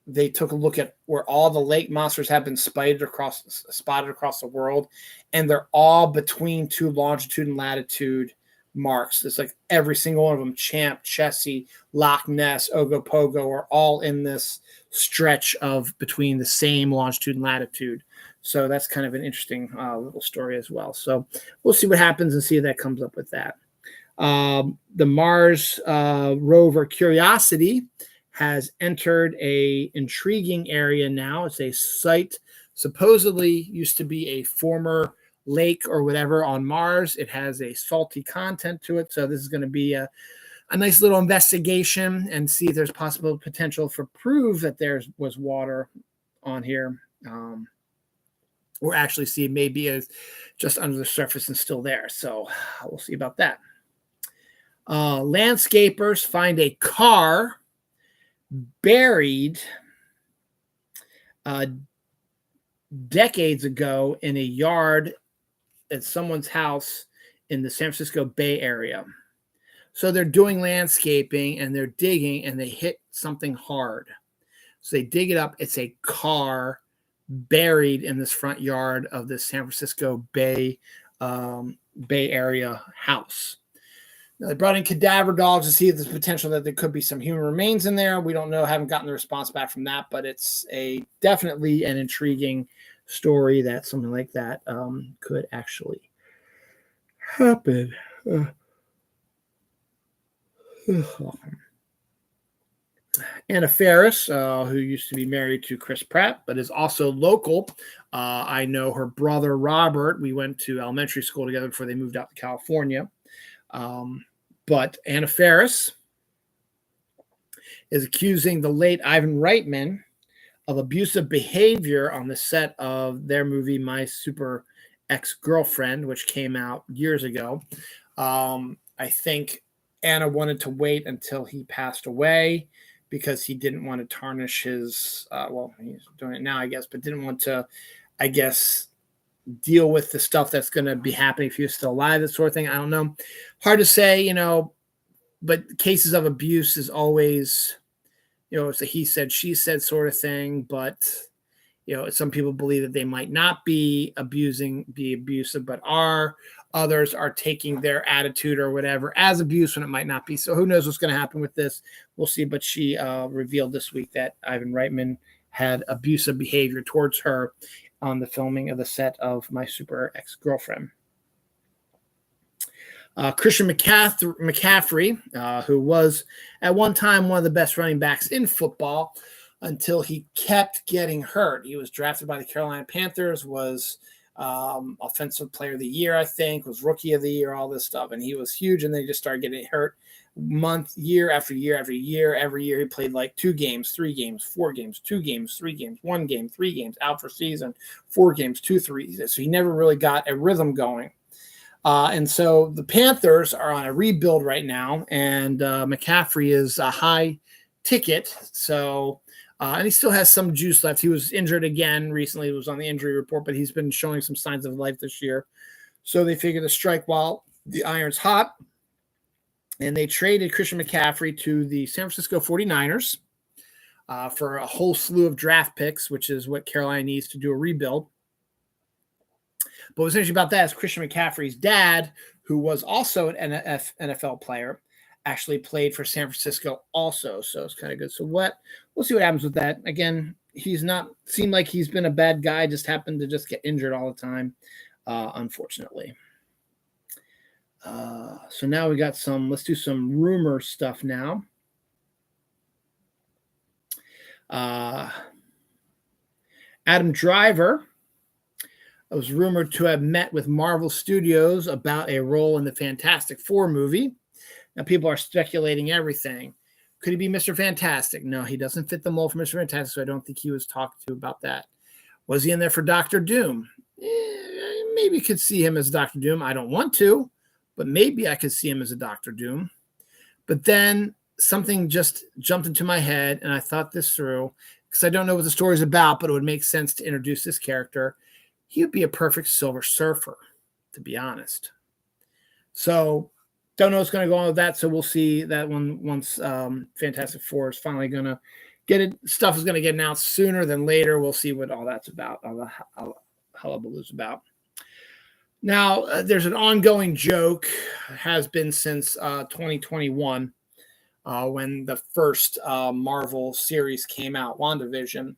they took a look at where all the lake monsters have been spotted across the world, and they're all between two longitude and latitude marks. It's like every single one of them, Champ, Chessie, Loch Ness, Ogopogo, are all in this stretch of between the same longitude and latitude. So that's kind of an interesting little story as well. So we'll see what happens and see if that comes up with that. The Mars rover Curiosity has entered a intriguing area now. It's a site supposedly used to be a former lake or whatever on Mars. It has a salty content to it. So this is going to be a nice little investigation and see if there's possible potential for proof that there was water on here. Or actually see maybe it's just under the surface and still there. So we'll see about that. Landscapers find a car buried decades ago in a yard at someone's house in the San Francisco Bay Area. So they're doing landscaping and they're digging and they hit something hard. So they dig it up. It's a car buried in this front yard of the San Francisco Bay Area house. Now, they brought in cadaver dogs to see if there's potential that there could be some human remains in there. We don't know. Haven't gotten the response back from that, but it's definitely an intriguing story that something like that could actually happen. Anna Faris, who used to be married to Chris Pratt, but is also local. I know her brother, Robert. We went to elementary school together before they moved out to California. But Anna Faris is accusing the late Ivan Reitman of abusive behavior on the set of their movie, My Super Ex-Girlfriend, which came out years ago. I think Anna wanted to wait until he passed away because he didn't want to tarnish his, he's doing it now, I guess, but didn't want to, I guess, deal with the stuff that's going to be happening if he was still alive, that sort of thing. I don't know. Hard to say, but cases of abuse is always, it's a he said, she said sort of thing. But, some people believe that they might not be abusive, but are. Others are taking their attitude or whatever as abuse when it might not be. So who knows what's going to happen with this? We'll see. But she revealed this week that Ivan Reitman had abusive behavior towards her on the filming of the set of My Super Ex-Girlfriend. Christian McCaffrey, who was at one time one of the best running backs in football until he kept getting hurt. He was drafted by the Carolina Panthers, was offensive player of the year, I think, was rookie of the year, all this stuff. And he was huge, and then he just started getting hurt year after year after year. Every year he played like 2 games, 3 games, 4 games, 2 games, 3 games, 1 game, 3 games, out for season, 4 games, 2, 3. So he never really got a rhythm going. And so the Panthers are on a rebuild right now, and McCaffrey is a high ticket. So, and he still has some juice left. He was injured again recently. He was on the injury report, but he's been showing some signs of life this year. So they figured to strike while the iron's hot. And they traded Christian McCaffrey to the San Francisco 49ers for a whole slew of draft picks, which is what Carolina needs to do a rebuild. But what's interesting about that is Christian McCaffrey's dad, who was also an NFL player, actually played for San Francisco also. So it's kind of good. So we'll see what happens with that. Again, he's not seemed like he's been a bad guy, just happened to just get injured all the time, unfortunately. So now we got let's do some rumor stuff now. Adam Driver was rumored to have met with Marvel Studios about a role in the Fantastic Four movie. Now, people are speculating everything. Could he be Mr. Fantastic? No, he doesn't fit the mold for Mr. Fantastic, so I don't think he was talked to about that. Was he in there for Doctor Doom? Maybe could see him as Doctor Doom. I don't want to, but maybe I could see him as a Doctor Doom. But then something just jumped into my head, and I thought this through, because I don't know what the story's about, but it would make sense to introduce this character. He would be a perfect Silver Surfer, to be honest. So don't know what's going to go on with that. So we'll see that once Fantastic Four is finally going to get it. Stuff is going to get announced sooner than later. We'll see what all that's about, all the hullabaloo's about. Now, there's an ongoing joke, has been since 2021, when the first Marvel series came out, WandaVision,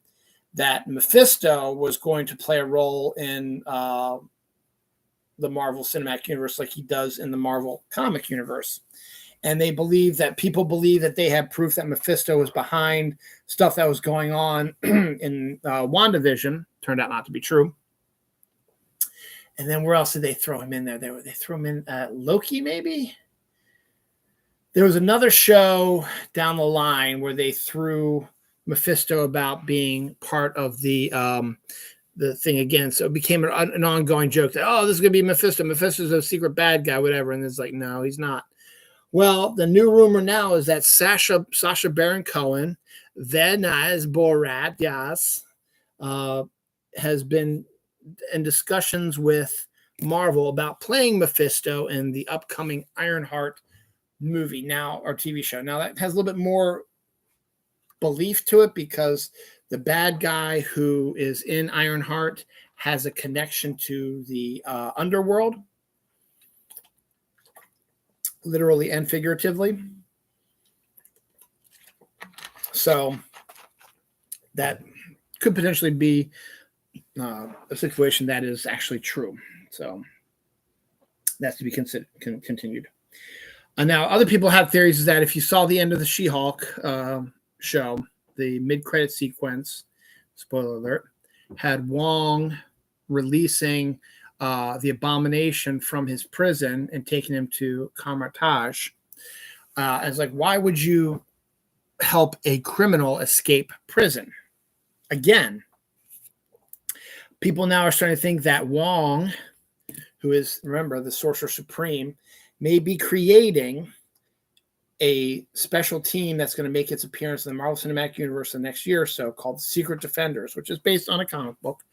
that Mephisto was going to play a role in the Marvel Cinematic Universe like he does in the Marvel comic universe. And people believe that they have proof that Mephisto was behind stuff that was going on in WandaVision. Turned out not to be true. And then where else did they throw him in there? They threw him in Loki, maybe? There was another show down the line where they threw Mephisto about being part of the thing again. So it became an ongoing joke that, oh, this is going to be Mephisto. Mephisto's a secret bad guy, whatever. And it's like, no, he's not. Well, the new rumor now is that Sacha Baron Cohen, then as Borat, yes, has been in discussions with Marvel about playing Mephisto in the upcoming Ironheart movie now, or TV show. Now that has a little bit more belief to it because the bad guy who is in Ironheart has a connection to the underworld, literally and figuratively. So that could potentially be a situation that is actually true. So that's to be continued. Now, other people have theories is that if you saw the end of the She-Hulk show, the mid-credit sequence, spoiler alert, had Wong releasing the Abomination from his prison and taking him to Monetize. It's like, why would you help a criminal escape prison? Again, people now are starting to think that Wong, who is, remember, the Sorcerer Supreme, may be creating a special team that's going to make its appearance in the Marvel Cinematic Universe the next year or so called Secret Defenders, which is based on a comic book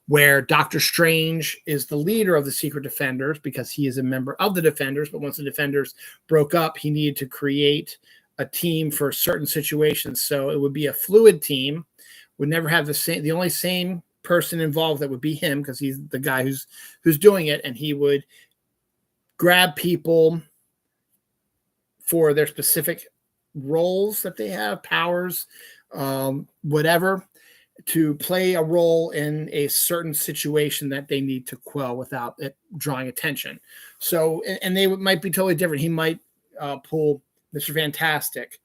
where Doctor Strange is the leader of the Secret Defenders because he is a member of the Defenders. But once the Defenders broke up, he needed to create a team for certain situations. So it would be a fluid team, would never have the only same person involved that would be him because he's the guy who's doing it, and he would grab people for their specific roles that they have, powers, whatever, to play a role in a certain situation that they need to quell without it drawing attention. So, and they might be totally different. He might pull Mr. Fantastic,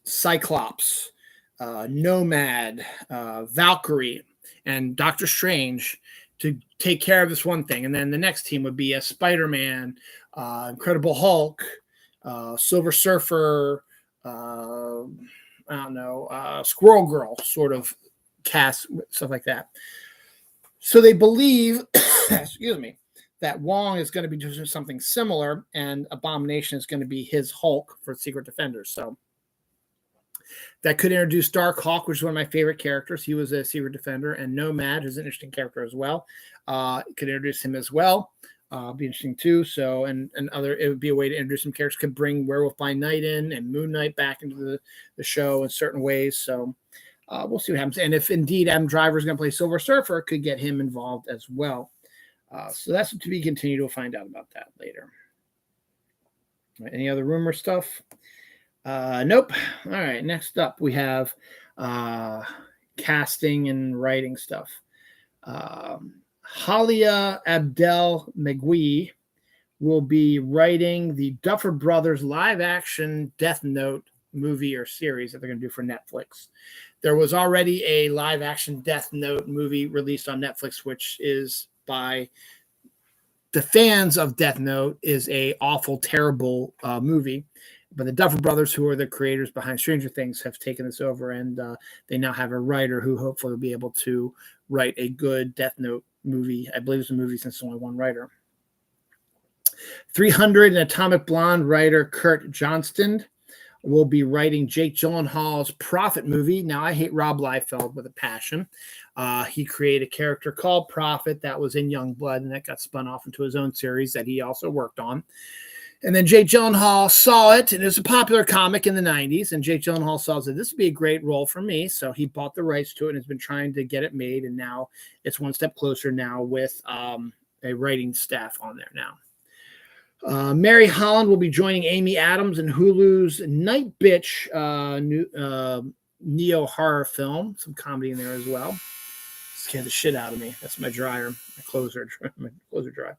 Cyclops, Nomad, Valkyrie, and Doctor Strange to take care of this one thing. And then the next team would be a Spider-Man, Incredible Hulk, Silver Surfer, Squirrel Girl sort of cast, stuff like that. So they believe, excuse me, that Wong is going to be doing something similar, and Abomination is going to be his Hulk for Secret Defenders. So that could introduce Dark Hawk, which is one of my favorite characters. He was a Secret Defender, and Nomad, who's an interesting character as well. Could introduce him as well. Be interesting too. So, and other, it would be a way to introduce some characters. Could bring Werewolf by Night in and Moon Knight back into the show in certain ways. So, we'll see what happens. And if indeed Adam Driver is going to play Silver Surfer, could get him involved as well. So that's to be continued. We'll find out about that later. Right, any other rumor stuff? Nope. All right. Next up, we have casting and writing stuff. Halia Abdel Megui will be writing the Duffer Brothers live-action Death Note movie or series that they're going to do for Netflix. There was already a live action Death Note movie released on Netflix, which is by the fans of Death Note is a awful, terrible movie. But the Duffer Brothers, who are the creators behind Stranger Things, have taken this over, and they now have a writer who hopefully will be able to write a good Death Note movie. I believe it's a movie since there's only one writer. 300 and Atomic Blonde writer Kurt Johnston will be writing Jake Gyllenhaal's Prophet movie. Now, I hate Rob Liefeld with a passion. He created a character called Prophet that was in Youngblood, and that got spun off into his own series that he also worked on. And then Jake Gyllenhaal saw it, and it was a popular comic in the 90s, and Jake Gyllenhaal saw that this would be a great role for me, so he bought the rights to it and has been trying to get it made, and now it's one step closer now with a writing staff on there now. Mary Holland will be joining Amy Adams in Hulu's Night Bitch neo horror film. Some comedy in there as well. Scared the shit out of me. That's my dryer. My clothes are dry.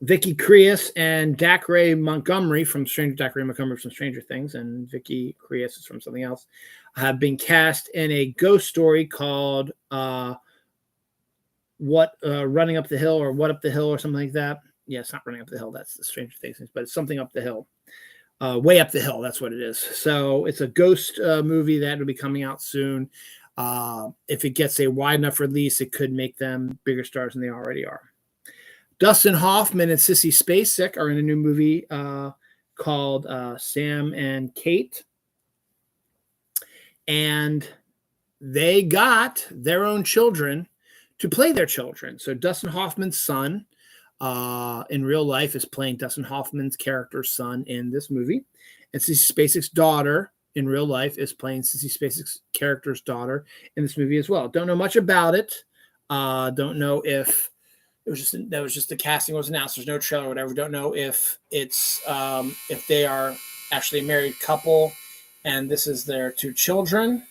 Vicky Creas and Dacre Montgomery from Stranger Things, and Vicky Creas is from something else, have been cast in a ghost story called Running Up the Hill, or What Up the Hill, or something like that. Yeah, it's not Running Up the Hill. That's the Stranger Things, but it's something up the hill. Way Up the Hill. That's what it is. So it's a ghost movie that will be coming out soon. If it gets a wide enough release, it could make them bigger stars than they already are. Dustin Hoffman and Sissy Spacek are in a new movie called Sam and Kate. And they got their own children to play their children. So Dustin Hoffman's son in real life is playing Dustin Hoffman's character's son in this movie. And Sissy Spacek's daughter in real life is playing Sissy Spacek's character's daughter in this movie as well. Don't know much about it. Don't know if that was just the casting was announced. There's no trailer or whatever. Don't know if it's if they are actually a married couple and this is their two children,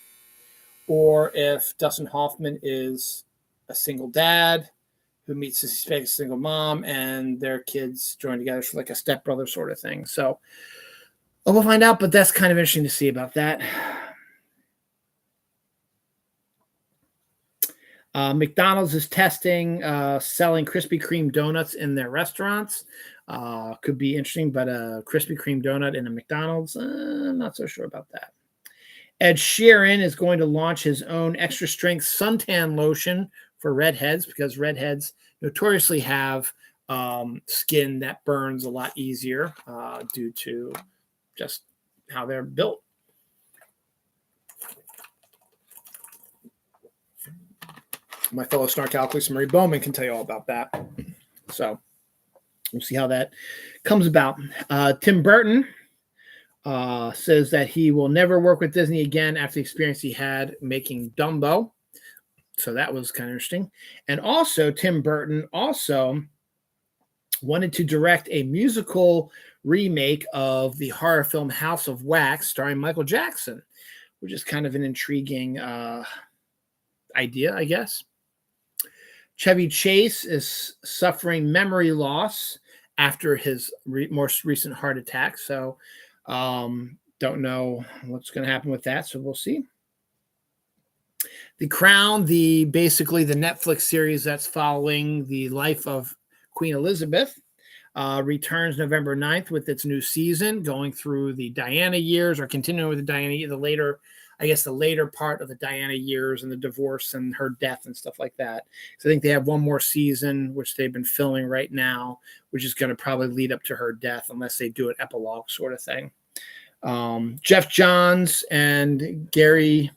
or if Dustin Hoffman is a single dad who meets Sissy Spacek's single mom and their kids join together for like a stepbrother sort of thing. So we'll find out, but that's kind of interesting to see about that. McDonald's is testing selling Krispy Kreme donuts in their restaurants. Could be interesting, but a Krispy Kreme donut in a McDonald's, I'm not so sure about that. Ed Sheeran is going to launch his own extra strength suntan lotion for redheads, because redheads notoriously have skin that burns a lot easier due to just how they're built. My fellow Snark Alcalus, Marie Bowman, can tell you all about that. So we'll see how that comes about. Tim Burton says that he will never work with Disney again after the experience he had making Dumbo. So that was kind of interesting. And also, Tim Burton also wanted to direct a musical remake of the horror film House of Wax starring Michael Jackson, which is kind of an intriguing idea, I guess. Chevy Chase is suffering memory loss after his most recent heart attack. So don't know what's going to happen with that. So we'll see. The Crown, basically the Netflix series that's following the life of Queen Elizabeth, returns November 9th with its new season, going through the Diana years, or continuing with the Diana, the later part of the Diana years and the divorce and her death and stuff like that. So I think they have one more season, which they've been filming right now, which is going to probably lead up to her death, unless they do an epilogue sort of thing. Jeff Johns and Gary,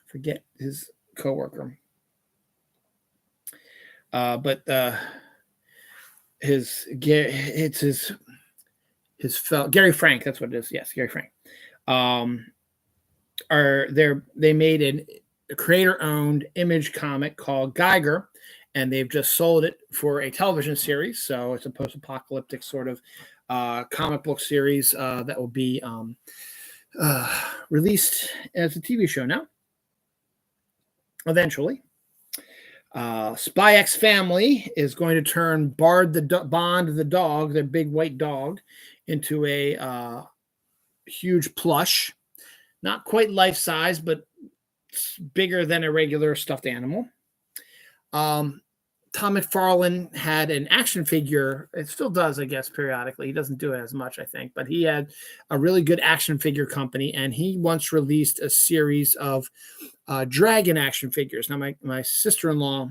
forget his coworker, but Gary Frank. That's what it is. Yes, Gary Frank. They made a creator-owned image comic called Geiger, and they've just sold it for a television series. So it's a post-apocalyptic sort of comic book series that will be released as a TV show now, eventually. Spy X Family is going to turn Bond the dog, the big white dog, into a huge plush. Not quite life size, but bigger than a regular stuffed animal. Tom McFarlane had an action figure. It still does, I guess, periodically. He doesn't do it as much, I think, but he had a really good action figure company, and he once released a series of dragon action figures. Now, my sister-in-law,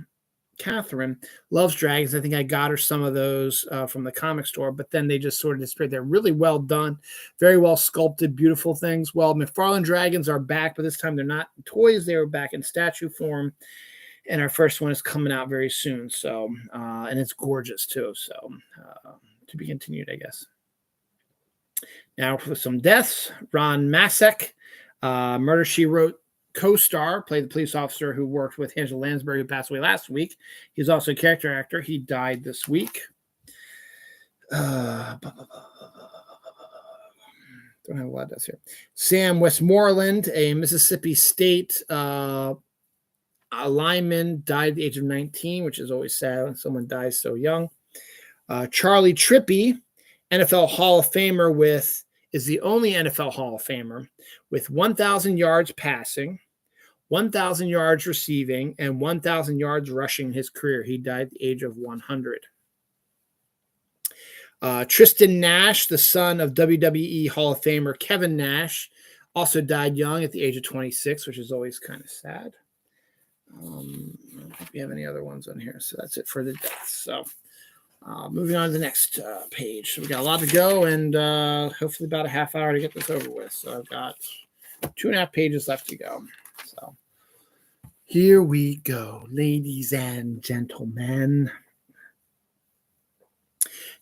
Catherine, loves dragons. I think I got her some of those from the comic store, but then they just sort of disappeared. They're really well done, very well sculpted, beautiful things. Well, McFarlane dragons are back, but this time they're not toys. They were back in statue form. And our first one is coming out very soon. So, and it's gorgeous too. So, to be continued, I guess. Now for some deaths. Ron Masek, Murder, She Wrote co-star, played the police officer who worked with Angela Lansbury, who passed away last week. He's also a character actor. He died this week. Don't have a lot of deaths here. Sam Westmoreland, a Mississippi State a lineman, died at the age of 19, which is always sad when someone dies so young. Charlie Trippi, NFL Hall of Famer is the only NFL Hall of Famer with 1,000 yards passing, 1,000 yards receiving, and 1,000 yards rushing in his career. He died at the age of 100. Tristan Nash, the son of WWE Hall of Famer Kevin Nash, also died young at the age of 26, which is always kind of sad. I don't think we have any other ones on here. So that's it for the deaths. So moving on to the next page. So we got a lot to go and hopefully about a half hour to get this over with. So I've got 2.5 pages left to go. So here we go, ladies and gentlemen.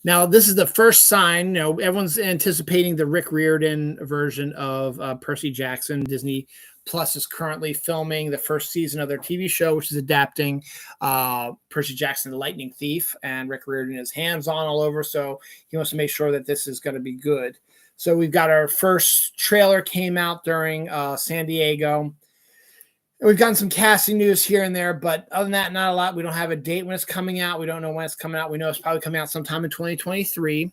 Now, this is the first sign. Everyone's anticipating the Rick Riordan version of Percy Jackson. Disney Plus is currently filming the first season of their TV show, which is adapting Percy Jackson, the Lightning Thief, and Rick Riordan is hands-on all over, so he wants to make sure that this is going to be good. So we've got our first trailer came out during San Diego. We've gotten some casting news here and there, but other than that, not a lot. We don't have a date when it's coming out. We don't know when it's coming out. We know it's probably coming out sometime in 2023.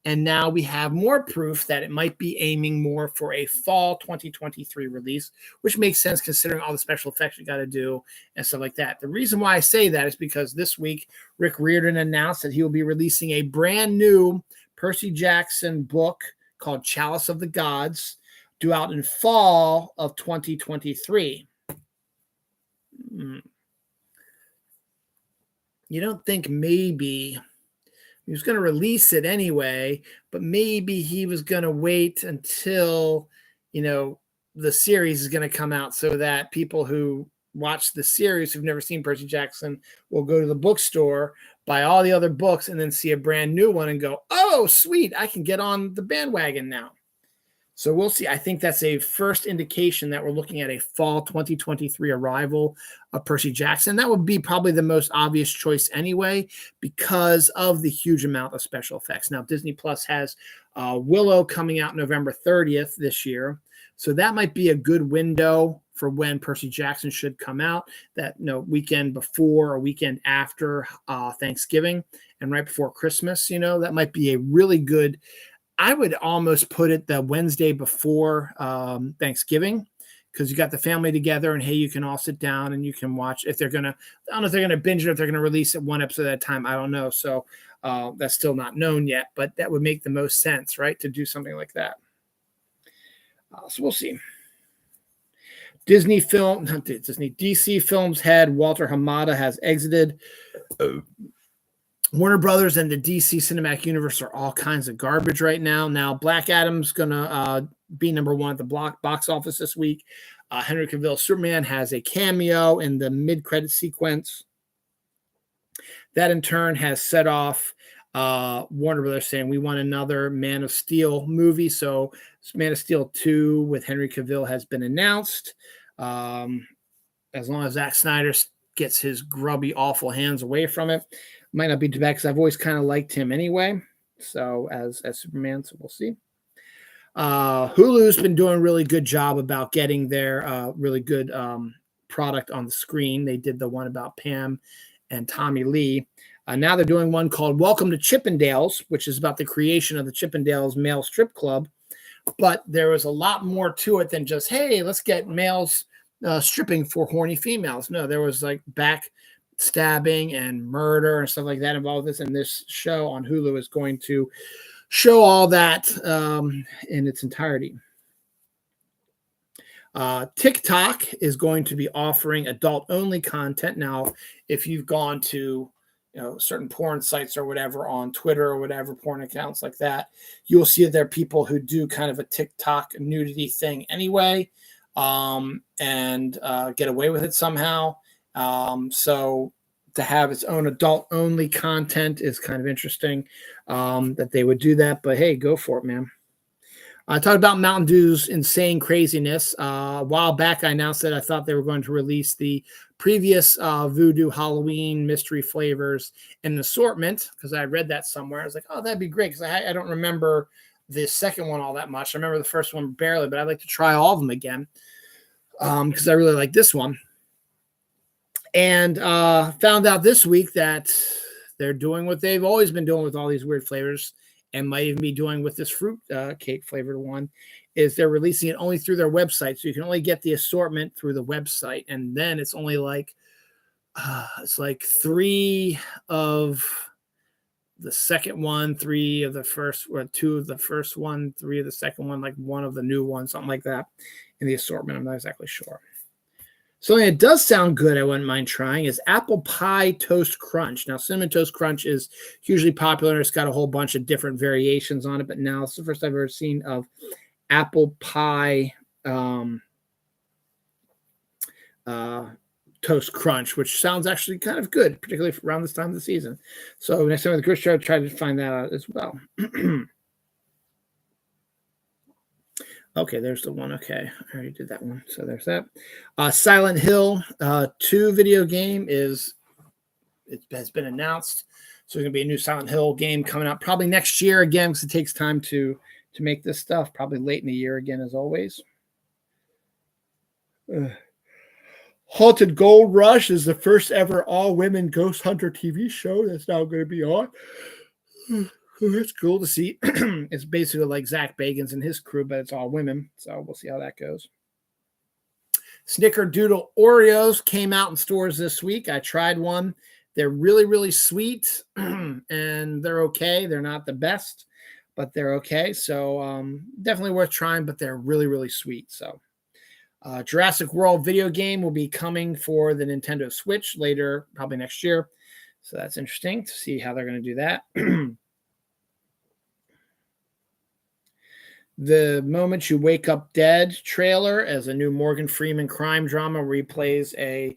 And now we have more proof that it might be aiming more for a fall 2023 release, which makes sense considering all the special effects you got to do and stuff like that. The reason why I say that is because this week, Rick Riordan announced that he will be releasing a brand new Percy Jackson book called Chalice of the Gods, due out in fall of 2023. You don't think maybe he was going to release it anyway, but maybe he was going to wait until, the series is going to come out so that people who watch the series who've never seen Percy Jackson will go to the bookstore, buy all the other books, and then see a brand new one and go, oh, sweet, I can get on the bandwagon now. So we'll see. I think that's a first indication that we're looking at a fall 2023 arrival of Percy Jackson. That would be probably the most obvious choice anyway because of the huge amount of special effects. Now, Disney Plus has Willow coming out November 30th this year. So that might be a good window for when Percy Jackson should come out, that weekend before or weekend after Thanksgiving and right before Christmas. That might be a really good, I would almost put it the Wednesday before Thanksgiving, because you got the family together and hey, you can all sit down and you can watch. If they're gonna, I don't know if they're gonna binge it, if they're gonna release it one episode at a time, I don't know. So that's still not known yet, but that would make the most sense, right, to do something like that. So we'll see. DC Films head Walter Hamada has exited. Warner Brothers and the DC Cinematic Universe are all kinds of garbage right now. Now, Black Adam's going to be number one at the box office this week. Henry Cavill Superman has a cameo in the mid-credit sequence. That, in turn, has set off Warner Brothers saying, we want another Man of Steel movie. So Man of Steel 2 with Henry Cavill has been announced. As long as Zack Snyder gets his grubby, awful hands away from it. Might not be too bad because I've always kind of liked him anyway. So as Superman, so we'll see. Hulu's been doing a really good job about getting their really good product on the screen. They did the one about Pam and Tommy Lee. Now they're doing one called Welcome to Chippendales, which is about the creation of the Chippendales male strip club. But there was a lot more to it than just, hey, let's get males stripping for horny females. No, there was like backstabbing and murder and stuff like that involved with this. And this show on Hulu is going to show all that in its entirety. TikTok is going to be offering adult-only content. Now, if you've gone to certain porn sites or whatever on Twitter or whatever, porn accounts like that, you'll see that there are people who do kind of a TikTok nudity thing anyway, and get away with it somehow. So to have its own adult-only content is kind of interesting that they would do that. But hey, go for it, man. I talked about Mountain Dew's insane craziness. A while back, I announced that I thought they were going to release the previous Voodoo Halloween mystery flavors in an assortment, because I read that somewhere. I was like, oh, that'd be great, because I don't remember the second one all that much. I remember the first one barely, but I'd like to try all of them again because I really like this one. And found out this week that they're doing what they've always been doing with all these weird flavors, and might even be doing with this fruit cake flavored one, is they're releasing it only through their website. So you can only get the assortment through the website. And then it's only like, it's like 3 of the second one, 3 of the first, or 2 of the first one, 3 of the second one, like 1 of the new ones, something like that in the assortment. I'm not exactly sure. Something that does sound good, I wouldn't mind trying, is Apple Pie Toast Crunch. Now, Cinnamon Toast Crunch is hugely popular. It's got a whole bunch of different variations on it, but now it's the first I've ever seen of Apple Pie Toast Crunch, which sounds actually kind of good, particularly around this time of the season. So next time with the grocery store, I'll try to find that out as well. Okay, there's the one. Okay, I already did that one. So there's that. Silent Hill 2 video game has been announced. So there's going to be a new Silent Hill game coming out probably next year again, because it takes time to make this stuff, probably late in the year again, as always. Haunted Gold Rush is the first ever all-women ghost hunter TV show that's now going to be on. It's cool to see. It's basically like Zach Bagans and his crew, but it's all women. So we'll see how that goes. Snickerdoodle Oreos came out in stores this week. I tried one. They're really, really sweet, and they're okay. They're not the best, but they're okay. So definitely worth trying, but they're really, really sweet. So Jurassic World video game will be coming for the Nintendo Switch later, probably next year. So that's interesting to see how they're going to do that. The Moment You Wake Up Dead trailer as a new Morgan Freeman crime drama where he plays a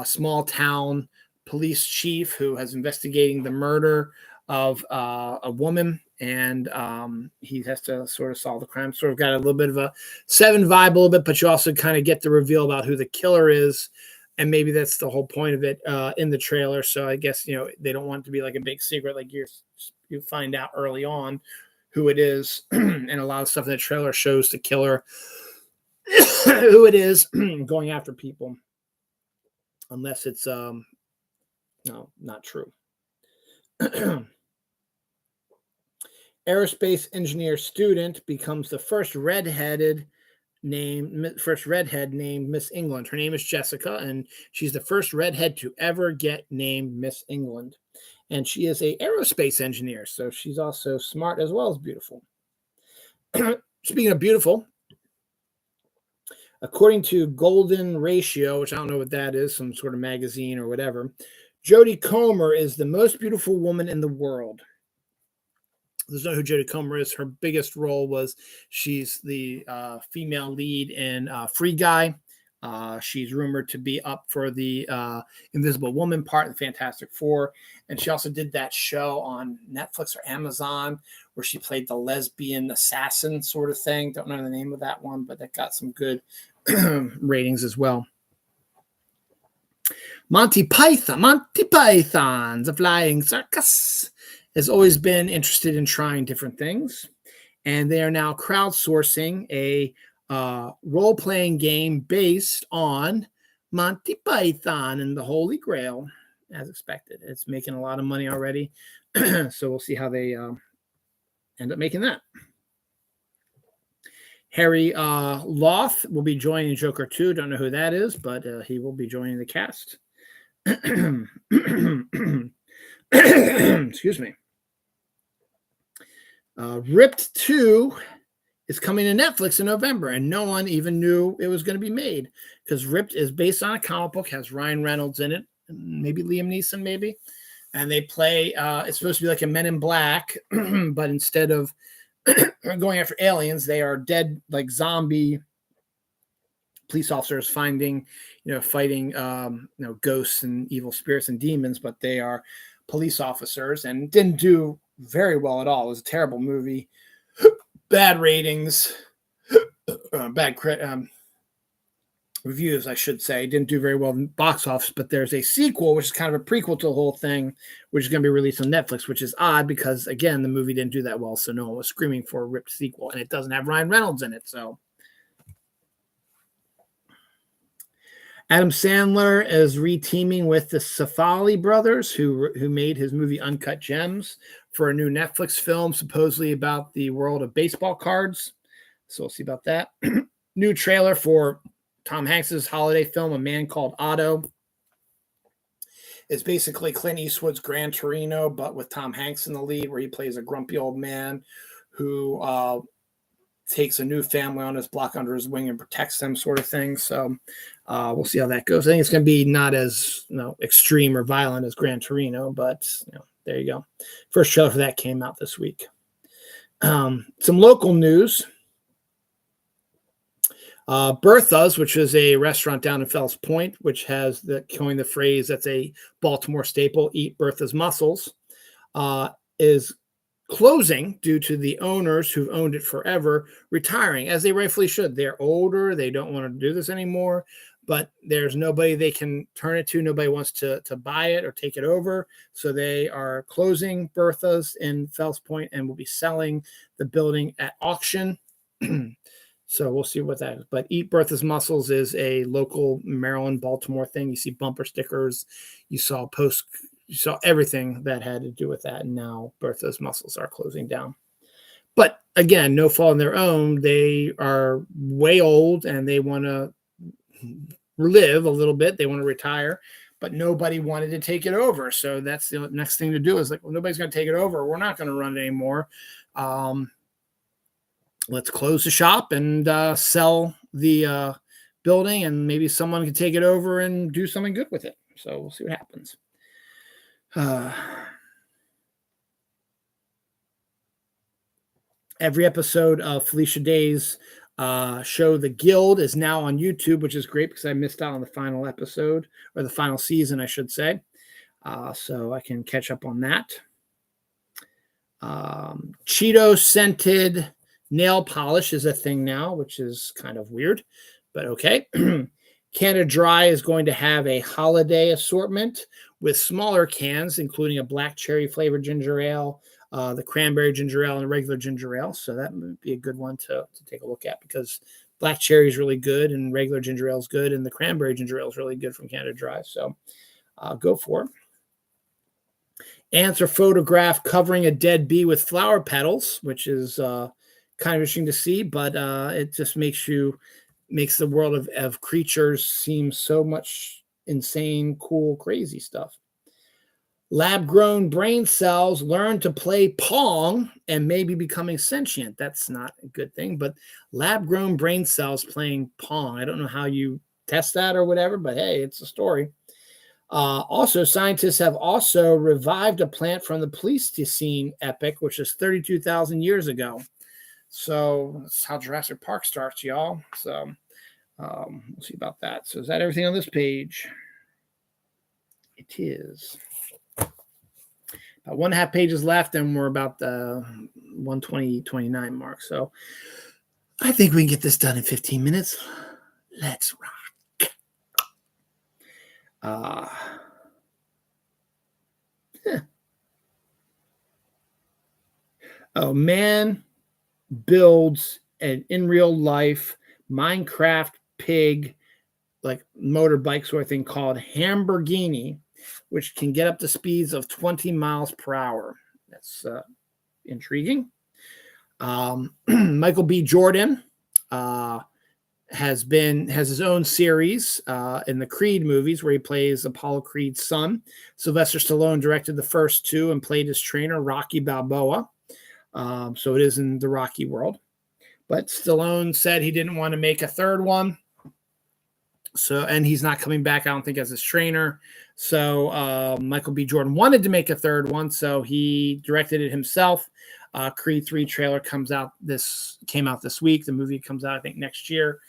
small town police chief who is investigating the murder of a woman, and he has to sort of solve the crime. Sort of got a little bit of a Seven vibe a little bit, but you also kind of get the reveal about who the killer is, and maybe that's the whole point of it in the trailer. So I guess they don't want it to be like a big secret, like you find out early on who it is, and a lot of stuff in the trailer shows the killer who it is going after people, unless it's no, not true. Aerospace engineer student becomes the first redhead named Miss England. Her name is Jessica, and she's the first redhead to ever get named Miss England. And she is an aerospace engineer, so she's also smart as well as beautiful. Speaking of beautiful, according to Golden Ratio, which I don't know what that is, some sort of magazine or whatever, Jodie Comer is the most beautiful woman in the world. There's no who Jodie Comer is. Her biggest role was she's the female lead in Free Guy. She's rumored to be up for the Invisible Woman part in Fantastic Four. And she also did that show on Netflix or Amazon where she played the lesbian assassin sort of thing. Don't know the name of that one, but that got some good ratings as well. Monty Python's A Flying Circus has always been interested in trying different things. And they are now crowdsourcing a role-playing game based on Monty Python and the Holy Grail, as expected. It's making a lot of money already. So we'll see how they end up making that. Harry Loth will be joining Joker 2. Don't know who that is, but he will be joining the cast. Excuse me. Ripped 2 is coming to Netflix in November, and no one even knew it was going to be made because Ripped is based on a comic book, has Ryan Reynolds in it, maybe Liam Neeson, maybe. And they play, it's supposed to be like a Men in Black, but instead of going after aliens, they are dead, like zombie police officers fighting ghosts and evil spirits and demons, but they are police officers and didn't do very well at all. It was a terrible movie, bad ratings, bad reviews, I should say. Didn't do very well in box office, but there's a sequel, which is kind of a prequel to the whole thing, which is going to be released on Netflix, which is odd because, again, the movie didn't do that well, so no one was screaming for a ripped sequel, and it doesn't have Ryan Reynolds in it, so. Adam Sandler is reteaming with the Safali brothers, who made his movie Uncut Gems, for a new Netflix film, supposedly about the world of baseball cards. So we'll see about that. New trailer for Tom Hanks's holiday film, A Man Called Otto. It's basically Clint Eastwood's Gran Torino, but with Tom Hanks in the lead, where he plays a grumpy old man who takes a new family on his block under his wing and protects them, sort of thing. So we'll see how that goes. I think it's going to be not as extreme or violent as Gran Torino, but there you go. First show for that came out this week. Some local news. Bertha's, which is a restaurant down in Fells Point, which has coined the phrase that's a Baltimore staple, eat Bertha's mussels, is closing due to the owners who've owned it forever retiring, as they rightfully should. They're older. They don't want to do this anymore, but there's nobody they can turn it to. Nobody wants to buy it or take it over. So they are closing Bertha's in Fells Point and will be selling the building at auction. So we'll see what that is. But Eat Bertha's Mussels is a local Maryland, Baltimore thing. You see bumper stickers. You saw everything that had to do with that. And now Bertha's Mussels are closing down. But again, no fault in their own. They are way old and they want to live a little bit. They want to retire, but nobody wanted to take it over. So that's the next thing to do is nobody's going to take it over. We're not going to run it anymore. Let's close the shop and sell the building, and maybe someone can take it over and do something good with it. So we'll see what happens. Every episode of Felicia Day's show, The Guild, is now on YouTube, which is great because I missed out on the final episode, or the final season, I should say. So I can catch up on that. Cheeto scented nail polish is a thing now, which is kind of weird, but okay. Canada Dry is going to have a holiday assortment with smaller cans, including a black cherry flavored ginger ale, the cranberry ginger ale, and a regular ginger ale. So that would be a good one to take a look at, because black cherry is really good and regular ginger ale is good, and the cranberry ginger ale is really good from Canada Dry. So go for it. Ants are photographed covering a dead bee with flower petals, which is kind of interesting to see, but it just makes the world of creatures seem so much insane, cool, crazy stuff. Lab-grown brain cells learn to play Pong and maybe becoming sentient. That's not a good thing, but lab-grown brain cells playing Pong. I don't know how you test that or whatever, but hey, it's a story. Also, scientists have also revived a plant from the Pleistocene epoch, which is 32,000 years ago. So that's how Jurassic Park starts, y'all. So we'll see about that. So is that everything on this page? It is. About 1.5 pages left, and we're about the 1:29 mark. So I think we can get this done in 15 minutes. Let's rock. Oh, man builds an in real life Minecraft pig like motorbike sort of thing called Hamburghini, which can get up to speeds of 20 miles per hour. That's intriguing. Michael B. Jordan has his own series in the Creed movies where he plays Apollo Creed's son. Sylvester Stallone directed the first two and played his trainer, Rocky Balboa. So it is in the Rocky world. But Stallone said he didn't want to make a third one. So, and he's not coming back, I don't think, as his trainer. So Michael B. Jordan wanted to make a third one, so he directed it himself. Creed 3 trailer came out this week. The movie comes out, I think, next year.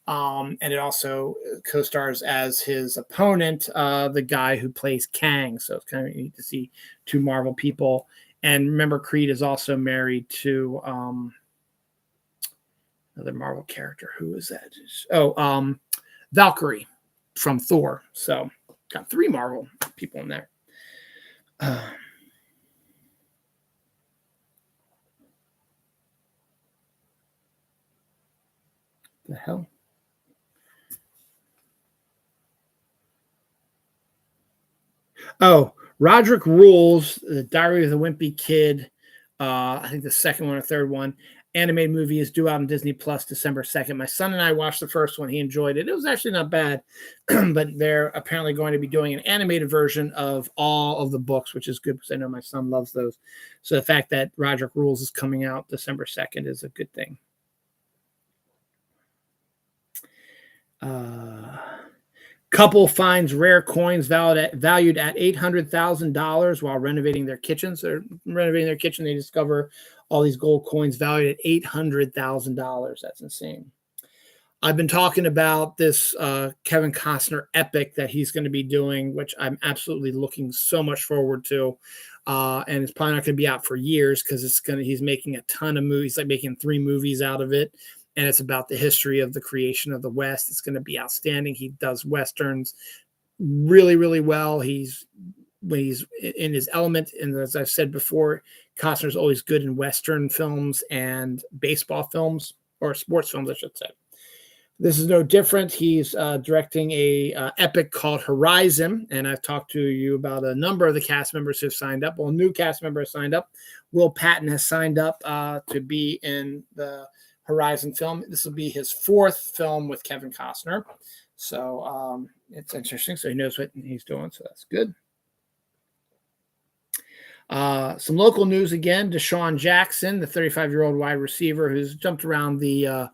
And it also co-stars as his opponent, the guy who plays Kang. So it's kind of neat to see two Marvel people. And remember, Creed is also married to another Marvel character. Who is that? Valkyrie from Thor. So got 3 Marvel people in there. The hell? Oh, Roderick Rules, The Diary of the Wimpy Kid. I think the second one or third one. Animated movie is due out on Disney Plus December 2nd. My son and I watched the first one. He enjoyed it. It was actually not bad, but they're apparently going to be doing an animated version of all of the books, which is good because I know my son loves those. So the fact that Roderick Rules is coming out December 2nd is a good thing. Couple finds rare coins valued at $800,000 while renovating their kitchen. So renovating their kitchen, they discover all these gold coins valued at $800,000. That's insane. I've been talking about this Kevin Costner epic that he's going to be doing, which I'm absolutely looking so much forward to. And it's probably not going to be out for years because he's making a ton of movies, like making 3 movies out of it. And it's about the history of the creation of the West. It's going to be outstanding. He does Westerns really, really well. When he's in his element. And as I've said before, Costner's always good in Western films and baseball films, or sports films, I should say. This is no different. He's directing a epic called Horizon, and I've talked to you about a number of the cast members who've signed up. Well, a new cast member has signed up. Will Patton has signed up to be in the Horizon film. This will be his 4th film with Kevin Costner. So it's interesting. So he knows what he's doing. So that's good. Some local news again. Deshaun Jackson, the 35-year-old wide receiver who's jumped around the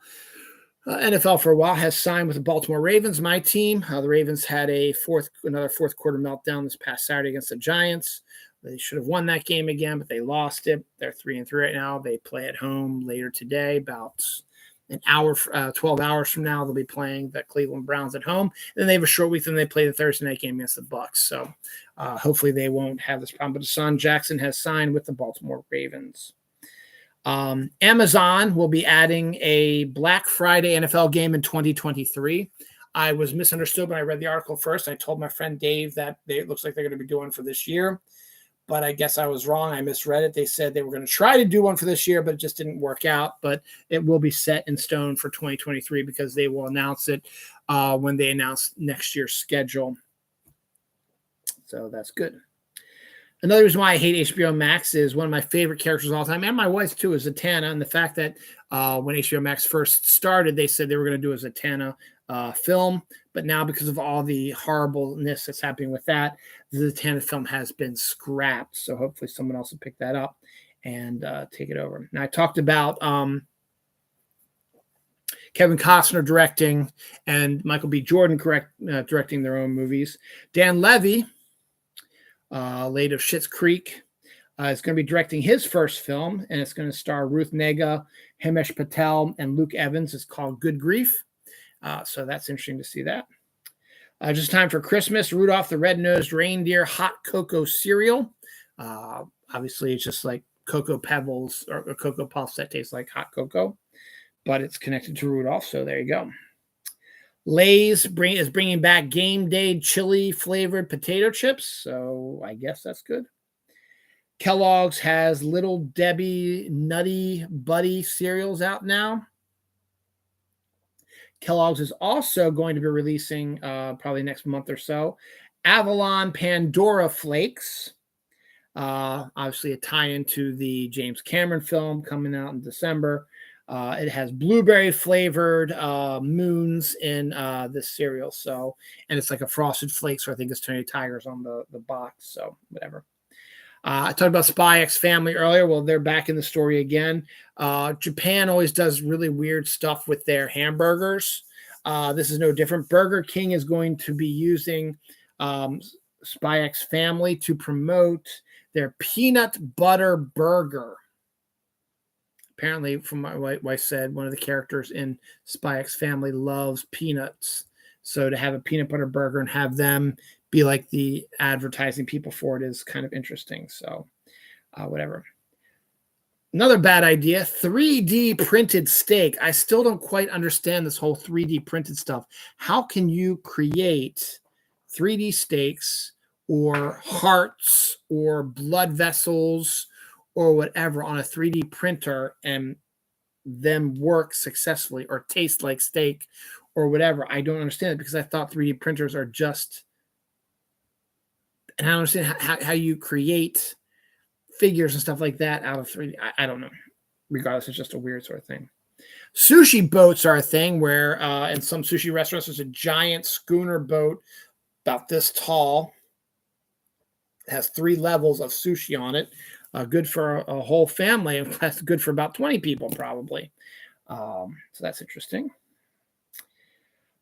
NFL for a while, has signed with the Baltimore Ravens, my team. The Ravens had another fourth quarter meltdown this past Saturday against the Giants. They should have won that game again, but they lost it. They're 3-3 right now. They play at home later today, about an hour, 12 hours from now. They'll be playing the Cleveland Browns at home. Then they have a short week, then they play the Thursday night game against the Bucs. So hopefully they won't have this problem. But Deshaun Jackson has signed with the Baltimore Ravens. Amazon will be adding a Black Friday NFL game in 2023. I was misunderstood when I read the article first. I told my friend Dave that it looks like they're going to be doing for this year. But I guess I was wrong. I misread it. They said they were going to try to do one for this year, but it just didn't work out. But it will be set in stone for 2023 because they will announce it when they announce next year's schedule. So that's good. Another reason why I hate HBO Max is one of my favorite characters of all time, and my wife too, is Zatanna. And the fact that when HBO Max first started, they said they were going to do a Zatanna film, but now because of all the horribleness that's happening with that, the Zatanna film has been scrapped. So hopefully someone else will pick that up and take it over. Now I talked about Kevin Costner directing and Michael B. Jordan directing their own movies. Dan Levy, late of Schitt's Creek, is going to be directing his first film, and it's going to star Ruth Negga, Himesh Patel, and Luke Evans. It's called Good Grief. So that's interesting to see that. Just time for Christmas. Rudolph the Red-Nosed Reindeer hot cocoa cereal. Obviously, it's just like Cocoa Pebbles or Cocoa Puffs that taste like hot cocoa, but it's connected to Rudolph, so there you go. Lay's is bringing back Game Day chili flavored potato chips, so I guess that's good. Kellogg's has Little Debbie Nutty Buddy cereals out now. Kellogg's is also going to be releasing probably next month or so Avalon Pandora Flakes. Obviously, a tie into the James Cameron film coming out in December. It has blueberry flavored moons in this cereal. So, and it's like a frosted flakes. So I think it's Tony Tigers on the box. So whatever. I talked about Spy X Family earlier. Well, they're back in the story again. Japan always does really weird stuff with their hamburgers. This is no different. Burger King is going to be using Spy X Family to promote their peanut butter burger. Apparently, from my wife said, one of the characters in Spy X Family loves peanuts. So to have a peanut butter burger and have them be like the advertising people for it is kind of interesting. So whatever. Another bad idea, 3D printed steak. I still don't quite understand this whole 3D printed stuff. How can you create 3D steaks or hearts or blood vessels or whatever on a 3D printer and them work successfully or taste like steak or whatever? I don't understand it because I thought 3D printers are just, and I don't understand how you create figures and stuff like that out of 3D. I don't know. Regardless, it's just a weird sort of thing. Sushi boats are a thing where in some sushi restaurants, there's a giant schooner boat about this tall. It has 3 levels of sushi on it. Good for a whole family. That's good for about 20 people, probably. So that's interesting.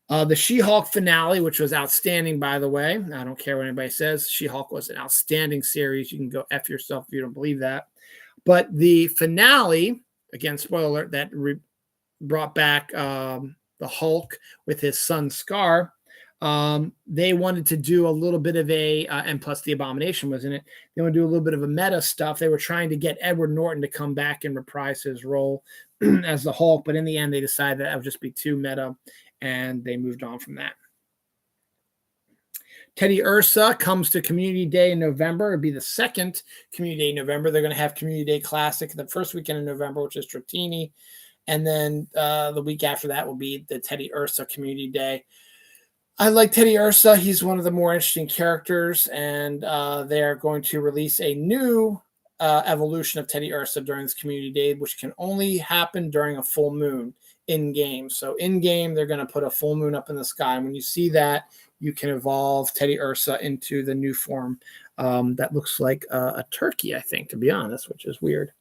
The She-Hulk finale, which was outstanding, by the way. I don't care what anybody says. She-Hulk was an outstanding series. You can go F yourself if you don't believe that. But the finale, again, spoiler alert, that brought back the Hulk with his son Scar. They wanted to do a little bit of a, and plus the Abomination was in it. They want to do a little bit of a meta stuff. They were trying to get Edward Norton to come back and reprise his role as the Hulk. But in the end, they decided that would just be too meta. And they moved on from that. Teddy Ursa comes to Community Day in November. It'll be the second Community Day in November. They're going to have Community Day Classic the first weekend in November, which is Trattini. And then the week after that will be the Teddy Ursa Community Day. I like Teddy Ursa. He's one of the more interesting characters. And they're going to release a new evolution of Teddy Ursa during this Community Day, which can only happen during a full moon in-game. So in-game, they're going to put a full moon up in the sky. And when you see that, you can evolve Teddy Ursa into the new form that looks like a turkey, I think, to be honest, which is weird.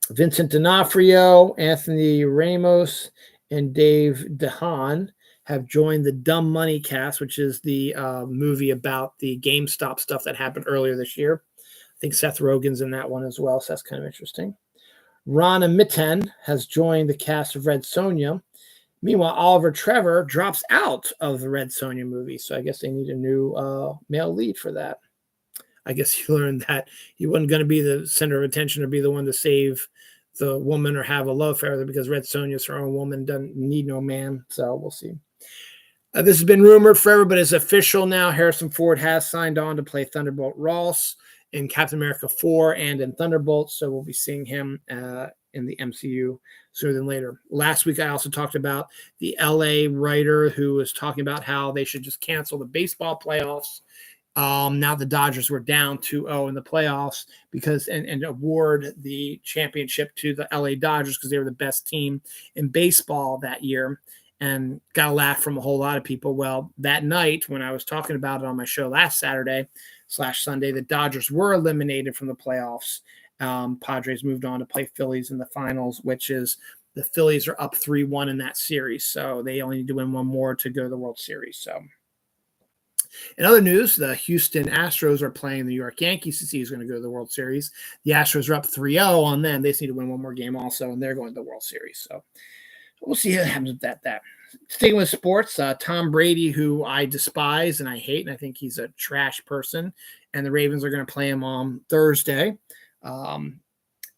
Vincent D'Onofrio, Anthony Ramos, and Dave DeHaan have joined the Dumb Money cast, which is the movie about the GameStop stuff that happened earlier this year. I think Seth Rogen's in that one as well, so that's kind of interesting. Rana Mitten has joined the cast of Red Sonja. Meanwhile, Oliver Trevor drops out of the Red Sonja movie, so I guess they need a new male lead for that. I guess he learned that he wasn't going to be the center of attention or be the one to save the woman or have a love affair because Red Sonja's her own woman, doesn't need no man, so we'll see. This has been rumored forever, but it's official now. Harrison Ford has signed on to play Thunderbolt Ross in Captain America 4 and in Thunderbolt, so we'll be seeing him in the MCU sooner than later. Last week, I also talked about the LA writer who was talking about how they should just cancel the baseball playoffs. Now the Dodgers were down 2-0 in the playoffs because and award the championship to the LA Dodgers because they were the best team in baseball that year. And got a laugh from a whole lot of people. Well, that night when I was talking about it on my show last Saturday/Sunday, the Dodgers were eliminated from the playoffs. Padres moved on to play Phillies in the finals, which is the Phillies are up 3-1 in that series. So they only need to win one more to go to the World Series. So in other news, the Houston Astros are playing the New York Yankees to see who's going to go to the World Series. The Astros are up 3-0 on them. They just need to win one more game also, and they're going to the World Series. So we'll see what happens with that. Sticking with sports, Tom Brady, who I despise and I hate, and I think he's a trash person, and the Ravens are going to play him on Thursday.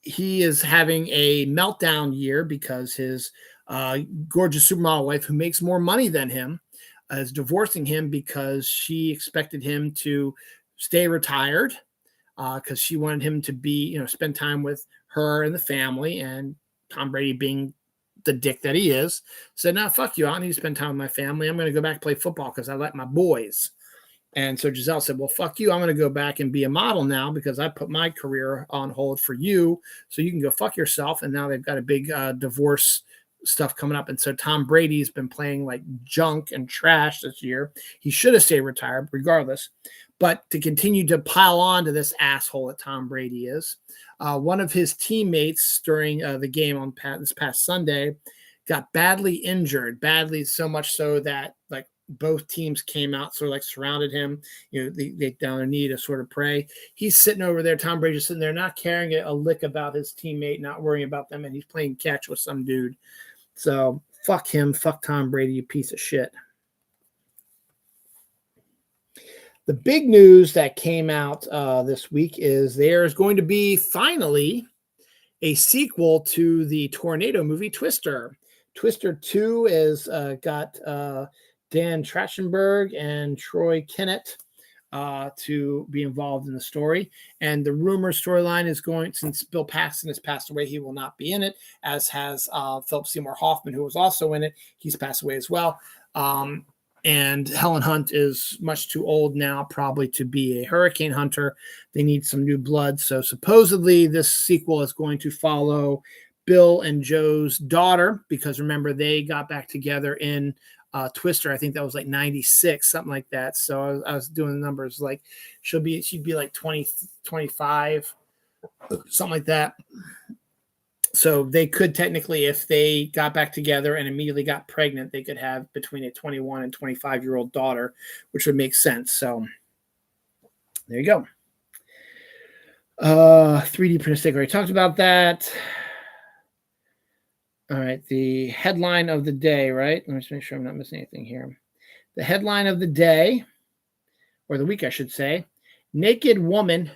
He is having a meltdown year because his gorgeous supermodel wife, who makes more money than him, is divorcing him because she expected him to stay retired because she wanted him to be, spend time with her and the family. And Tom Brady, being the dick that he is, said, "No, fuck you. I need to spend time with my family. I'm going to go back and play football because I like my boys." And so Giselle said, "Well, fuck you. I'm going to go back and be a model now because I put my career on hold for you. So you can go fuck yourself." And now they've got a big divorce stuff coming up. And so Tom Brady's been playing like junk and trash this year. He should have stayed retired regardless. But to continue to pile on to this asshole that Tom Brady is, one of his teammates during the game on this past Sunday got badly injured, badly so much so that like both teams came out, sort of like surrounded him. They down their knee to sort of pray. He's sitting over there. Tom Brady's sitting there, not caring a lick about his teammate, not worrying about them, and he's playing catch with some dude. So fuck him, fuck Tom Brady, you piece of shit. The big news that came out this week is there is going to be finally a sequel to the tornado movie Twister. Twister 2 has got Dan Trachtenberg and Troy Kennett to be involved in the story. And the rumor storyline is going, since Bill Paxton has passed away, he will not be in it, as has Philip Seymour Hoffman, who was also in it. He's passed away as well. And Helen Hunt is much too old now, probably to be a hurricane hunter. They need some new blood. So supposedly this sequel is going to follow Bill and Joe's daughter, because remember, they got back together in Twister. I think that was like 96, something like that. So I was doing the numbers, like she'd be like 20, 25, something like that. So they could technically, if they got back together and immediately got pregnant, they could have between a 21 and 25-year-old daughter, which would make sense. So there you go. 3D printer sticker. I talked about that. All right. The headline of the day, right? Let me just make sure I'm not missing anything here. The headline of the day, or the week, I should say, naked woman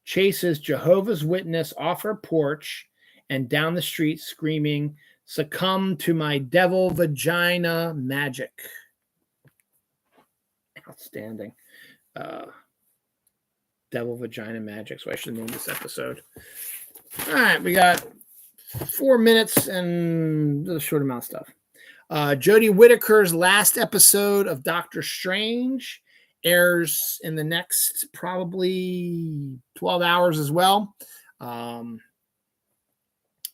chases Jehovah's Witness off her porch and down the street screaming, "Succumb to my devil vagina magic." Outstanding. Devil vagina magic. So I should name this episode. All right, we got 4 minutes and a short amount of stuff. Jodie Whittaker's last episode of Doctor Strange airs in the next probably 12 hours as well.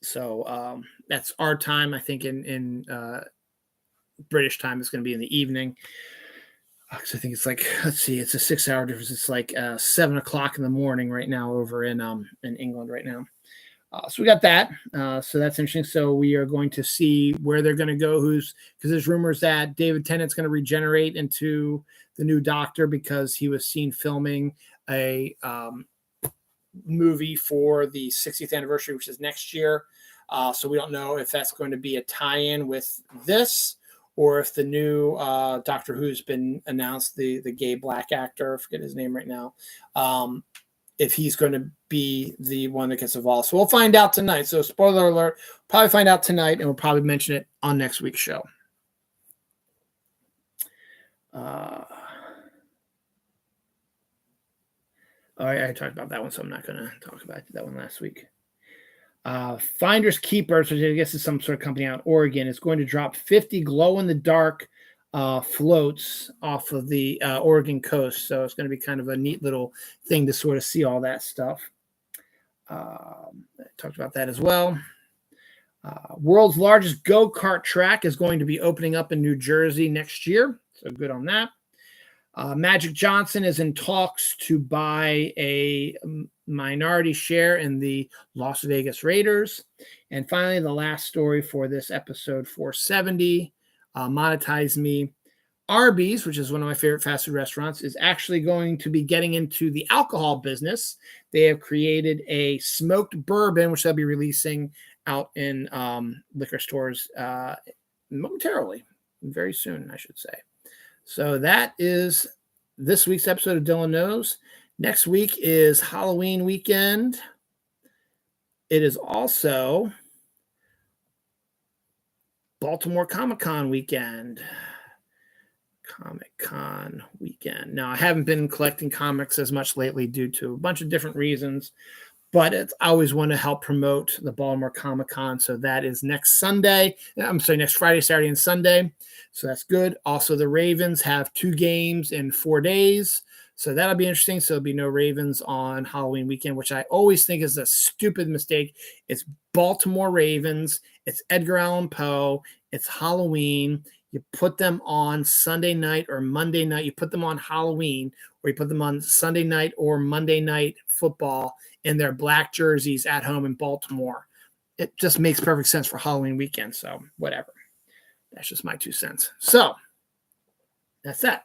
So that's our time. I think in British time, it's going to be in the evening. So I think it's like, let's see, it's a 6-hour difference. It's like 7 o'clock in the morning right now over in England right now. So we got that. So that's interesting. So we are going to see where they're going to go. Because there's rumors that David Tennant's going to regenerate into the new Doctor because he was seen filming a movie for the 60th anniversary, which is next year. So we don't know if that's going to be a tie-in with this, or if the new Doctor Who's been announced, the gay black actor, I forget his name right now, if he's going to be the one that gets involved. So we'll find out tonight. So spoiler alert, probably find out tonight, and we'll probably mention it on next week's show. I talked about that one, so I'm not going to talk about that one last week. Finders Keepers, which I guess is some sort of company out in Oregon, is going to drop 50 glow-in-the-dark floats off of the Oregon coast. So it's going to be kind of a neat little thing to sort of see all that stuff. I talked about that as well. World's largest go-kart track is going to be opening up in New Jersey next year. So good on that. Magic Johnson is in talks to buy a minority share in the Las Vegas Raiders. And finally, the last story for this episode 470, Monetize Me. Arby's, which is one of my favorite fast food restaurants, is actually going to be getting into the alcohol business. They have created a smoked bourbon, which they'll be releasing out in liquor stores momentarily, very soon, I should say. So that is this week's episode of Dylan Knows. Next week is Halloween weekend. It is also Baltimore Comic-Con weekend. Comic-Con weekend. Now, I haven't been collecting comics as much lately due to a bunch of different reasons, but I always want to help promote the Baltimore Comic Con. So that is next Sunday. I'm sorry, next Friday, Saturday, and Sunday. So that's good. Also, the Ravens have 2 games in 4 days. So that'll be interesting. So there'll be no Ravens on Halloween weekend, which I always think is a stupid mistake. It's Baltimore Ravens. It's Edgar Allan Poe. It's Halloween. You put them on Sunday night or Monday night. You put them on Halloween, or you put them on Sunday night or Monday night football in their black jerseys at home in Baltimore. It just makes perfect sense for Halloween weekend. So whatever. That's just my 2 cents. So that's that.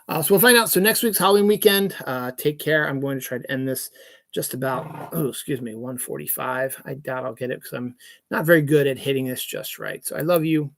So we'll find out. So next week's Halloween weekend. Take care. I'm going to try to end this just about, 1:45. I doubt I'll get it because I'm not very good at hitting this just right. So I love you.